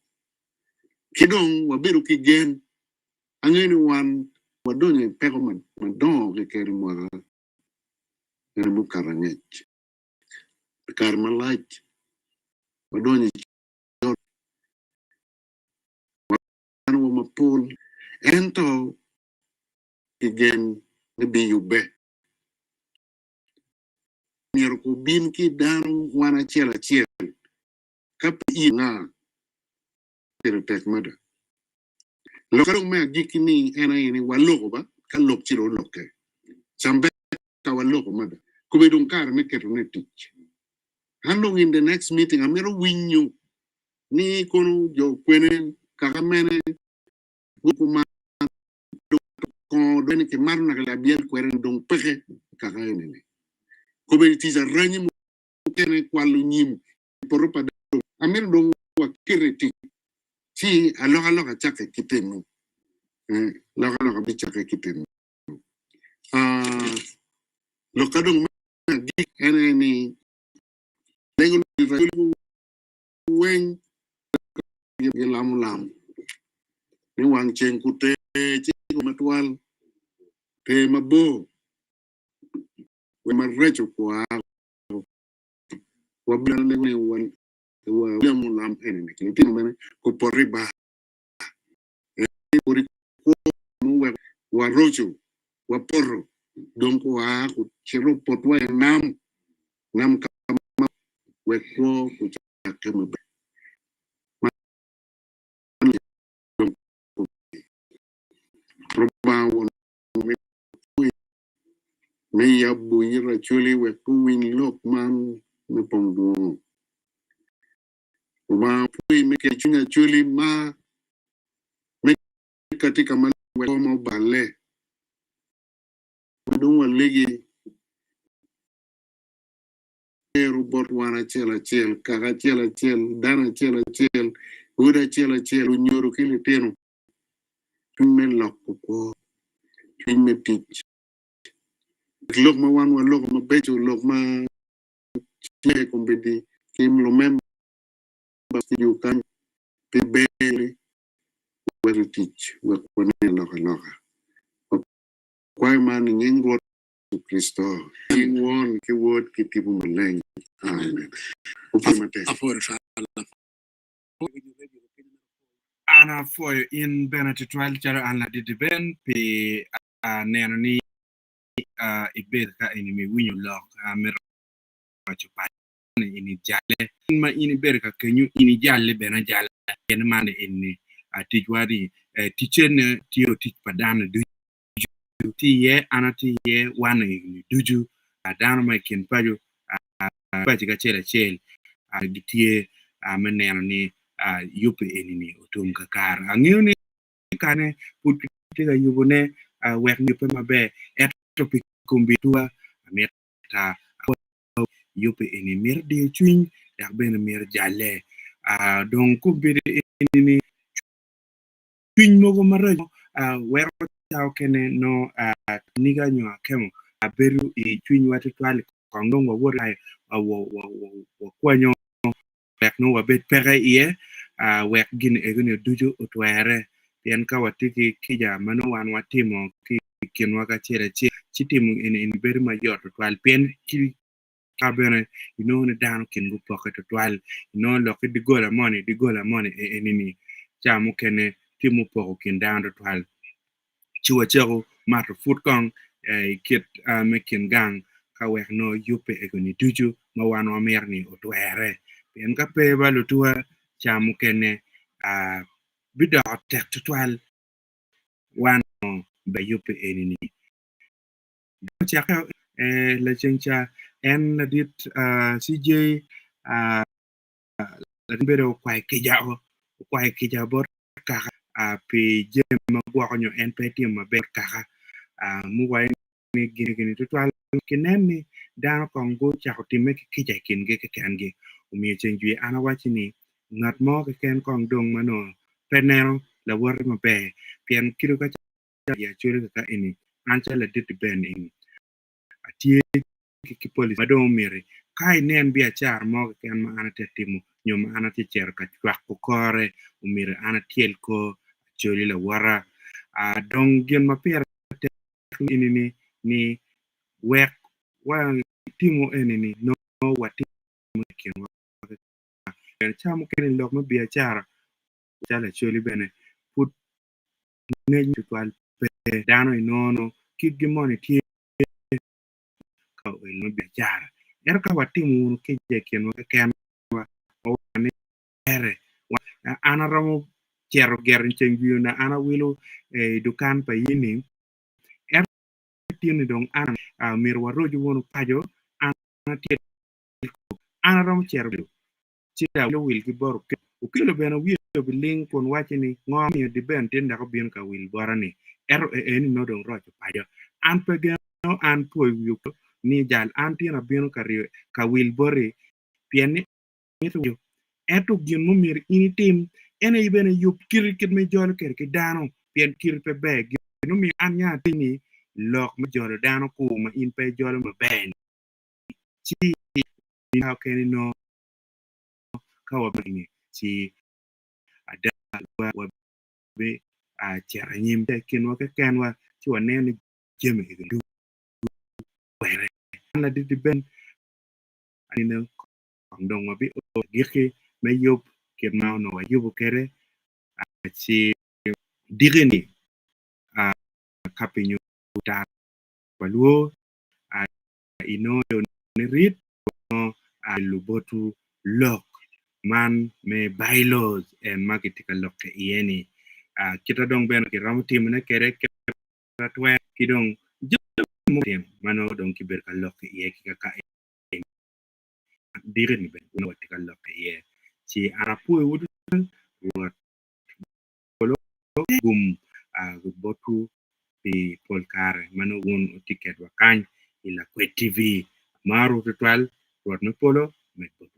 kidong wabiru kigen angeni wan wadonye peko madong ke keri mwaga ene mukarangech kar malach wadonye wan wamapul ento kigen ne biyube nyer ko bin ki dan wana chela chiel kap ina tere tek mada lokaro me gikini ena ini waloko ba ka lok chiro lokke chambe ka waloko mada kube dun kar ne keto ne tich handong in the next meeting amero winyu ni kono jo kwene kakamene gukuma ko doni ke marna la biel kweren dong peke kakaene ko be ti ranyi mo kene kwalu nyim poro pa amir dong wa kireti ti aloga chake kitenu loga bi chake kitenu lokadong di ene ni lengo ni wen lam ni wang chen kute chi ko matwal te mabo we marrecho kwa blan le wan wa lam ene ni tin bene ko porri ba porri ko mu wa rocho wa porro donc wa ko chiro potwa nam kama we ko kama roba won me ya buira chuli we ku win lok man me Pongdwongo roba pui me ke chunya chuli ma me katika man we ko bale don walegi robot wana chela kaga chela dana chela uda chela nyoro kile teno tumen lok ko tumen tich lok ma wan wa lok ma becho lok ma chile kombedi kim lo mem ba yu kan pe bele wa tich wa kone lok kwa man nyingro Kristo won ke word ke tibu maleng amen upamate Ana for in Benedict Walter and la di ben pe neno ni ibet ka ini mi winyo lok mi rocho pa ini jale ma ini ber ka kenyu ini jale bena jale yen mane ini tijwadi tichen tio tich padana du ti ye ana ti ye wana ini duju dana ma kin paju pa chiga chele gitie meneno ni yupe ini utum kakar angini kane put tiga yubune wek yupe mabe eto pikumbitua meta yupe ini mir di chuin yak ben mir jale donc kubiri ini chuin mogo mara wero chao kene no niga nyo kemo beru i chuin watu twali kondong wawora wa kwanyo wek no wabet pere iye wek gin egene dujo utwere yen ka watiki kija mano wan watimo kin waka chere chitimu in beri major twal pen ki kabene ne down kin go pocket twal loke digola money enini chamu kene timu poko kin down twal chiwa chego mato foot kong kit mekin gang ka wek no yupe egoni dujo ma wan wa merni utwere pen ka pe balutua chamu kene bido tek twal wan ba yupe enini chaka la chencha en la dit CJ la bero kwai kija bor kaka pe jema gwa konyo en peti ma ber kaka mu wai ni gini twal kineni dan kongo chako time kija kinge kange umi chenjui ana wachini ngat mo ken kong dong mano penel la war ma be pien kiro ka ya churi ka ini ancha la dit ben in atie ki police madong mire kai nen biachar mo ken ma ana tetimu nyoma ana ticher ka twak ko kore umire ana tiel ko churi la wara dong gen ma per ini ni wek wa timu enini no wati ken wa chamu ken lok ma biachar chala churi bene put ngej twal pe dano inono kid gimoni tie ka no biachara ka watimu ke jeken wa ken wa ne ere ana ramo chero gerin chengu na ana wilo dukan pa yini tini dong ana mir waroju wono pajo ana tie ana ramo chero chira lo wil ki bor ke ukilo bena wilo biling kon wachini ngomi di ben tinda ko bien ka wil borani eni no dong rojo pajo an pe an po yu ni jal anti na bieno ka wil bore pieni itu eto gin mo mir ini tim ene ibene yup kirikit me jol ker ke dano pien kir pe be no mi anya tini lok me jol dano ko ma in pe jol ma ben chi how can you know ka wa ni chi ada wa be a chera nyim te kin wa ke ken wa chi wa ne ni jeme ke du were na di ben ani no Pongdwongo ma bi o gike me yup ke ma no wa yubu kere chi digeni a kapinyu ta paluo a ino ne rit no a lubotu lok man me bylaws and marketing lok ke yeni kita dong ben ki ramti mene kere twa ki dong jom mano dong ki ber ka lok ke ye ki ka digeni ben no watika lok ke ye ci arapu wudu wat gum botu pi polkare mano won ticket wakany ila kwe TV maru tutwal rot no polo met botu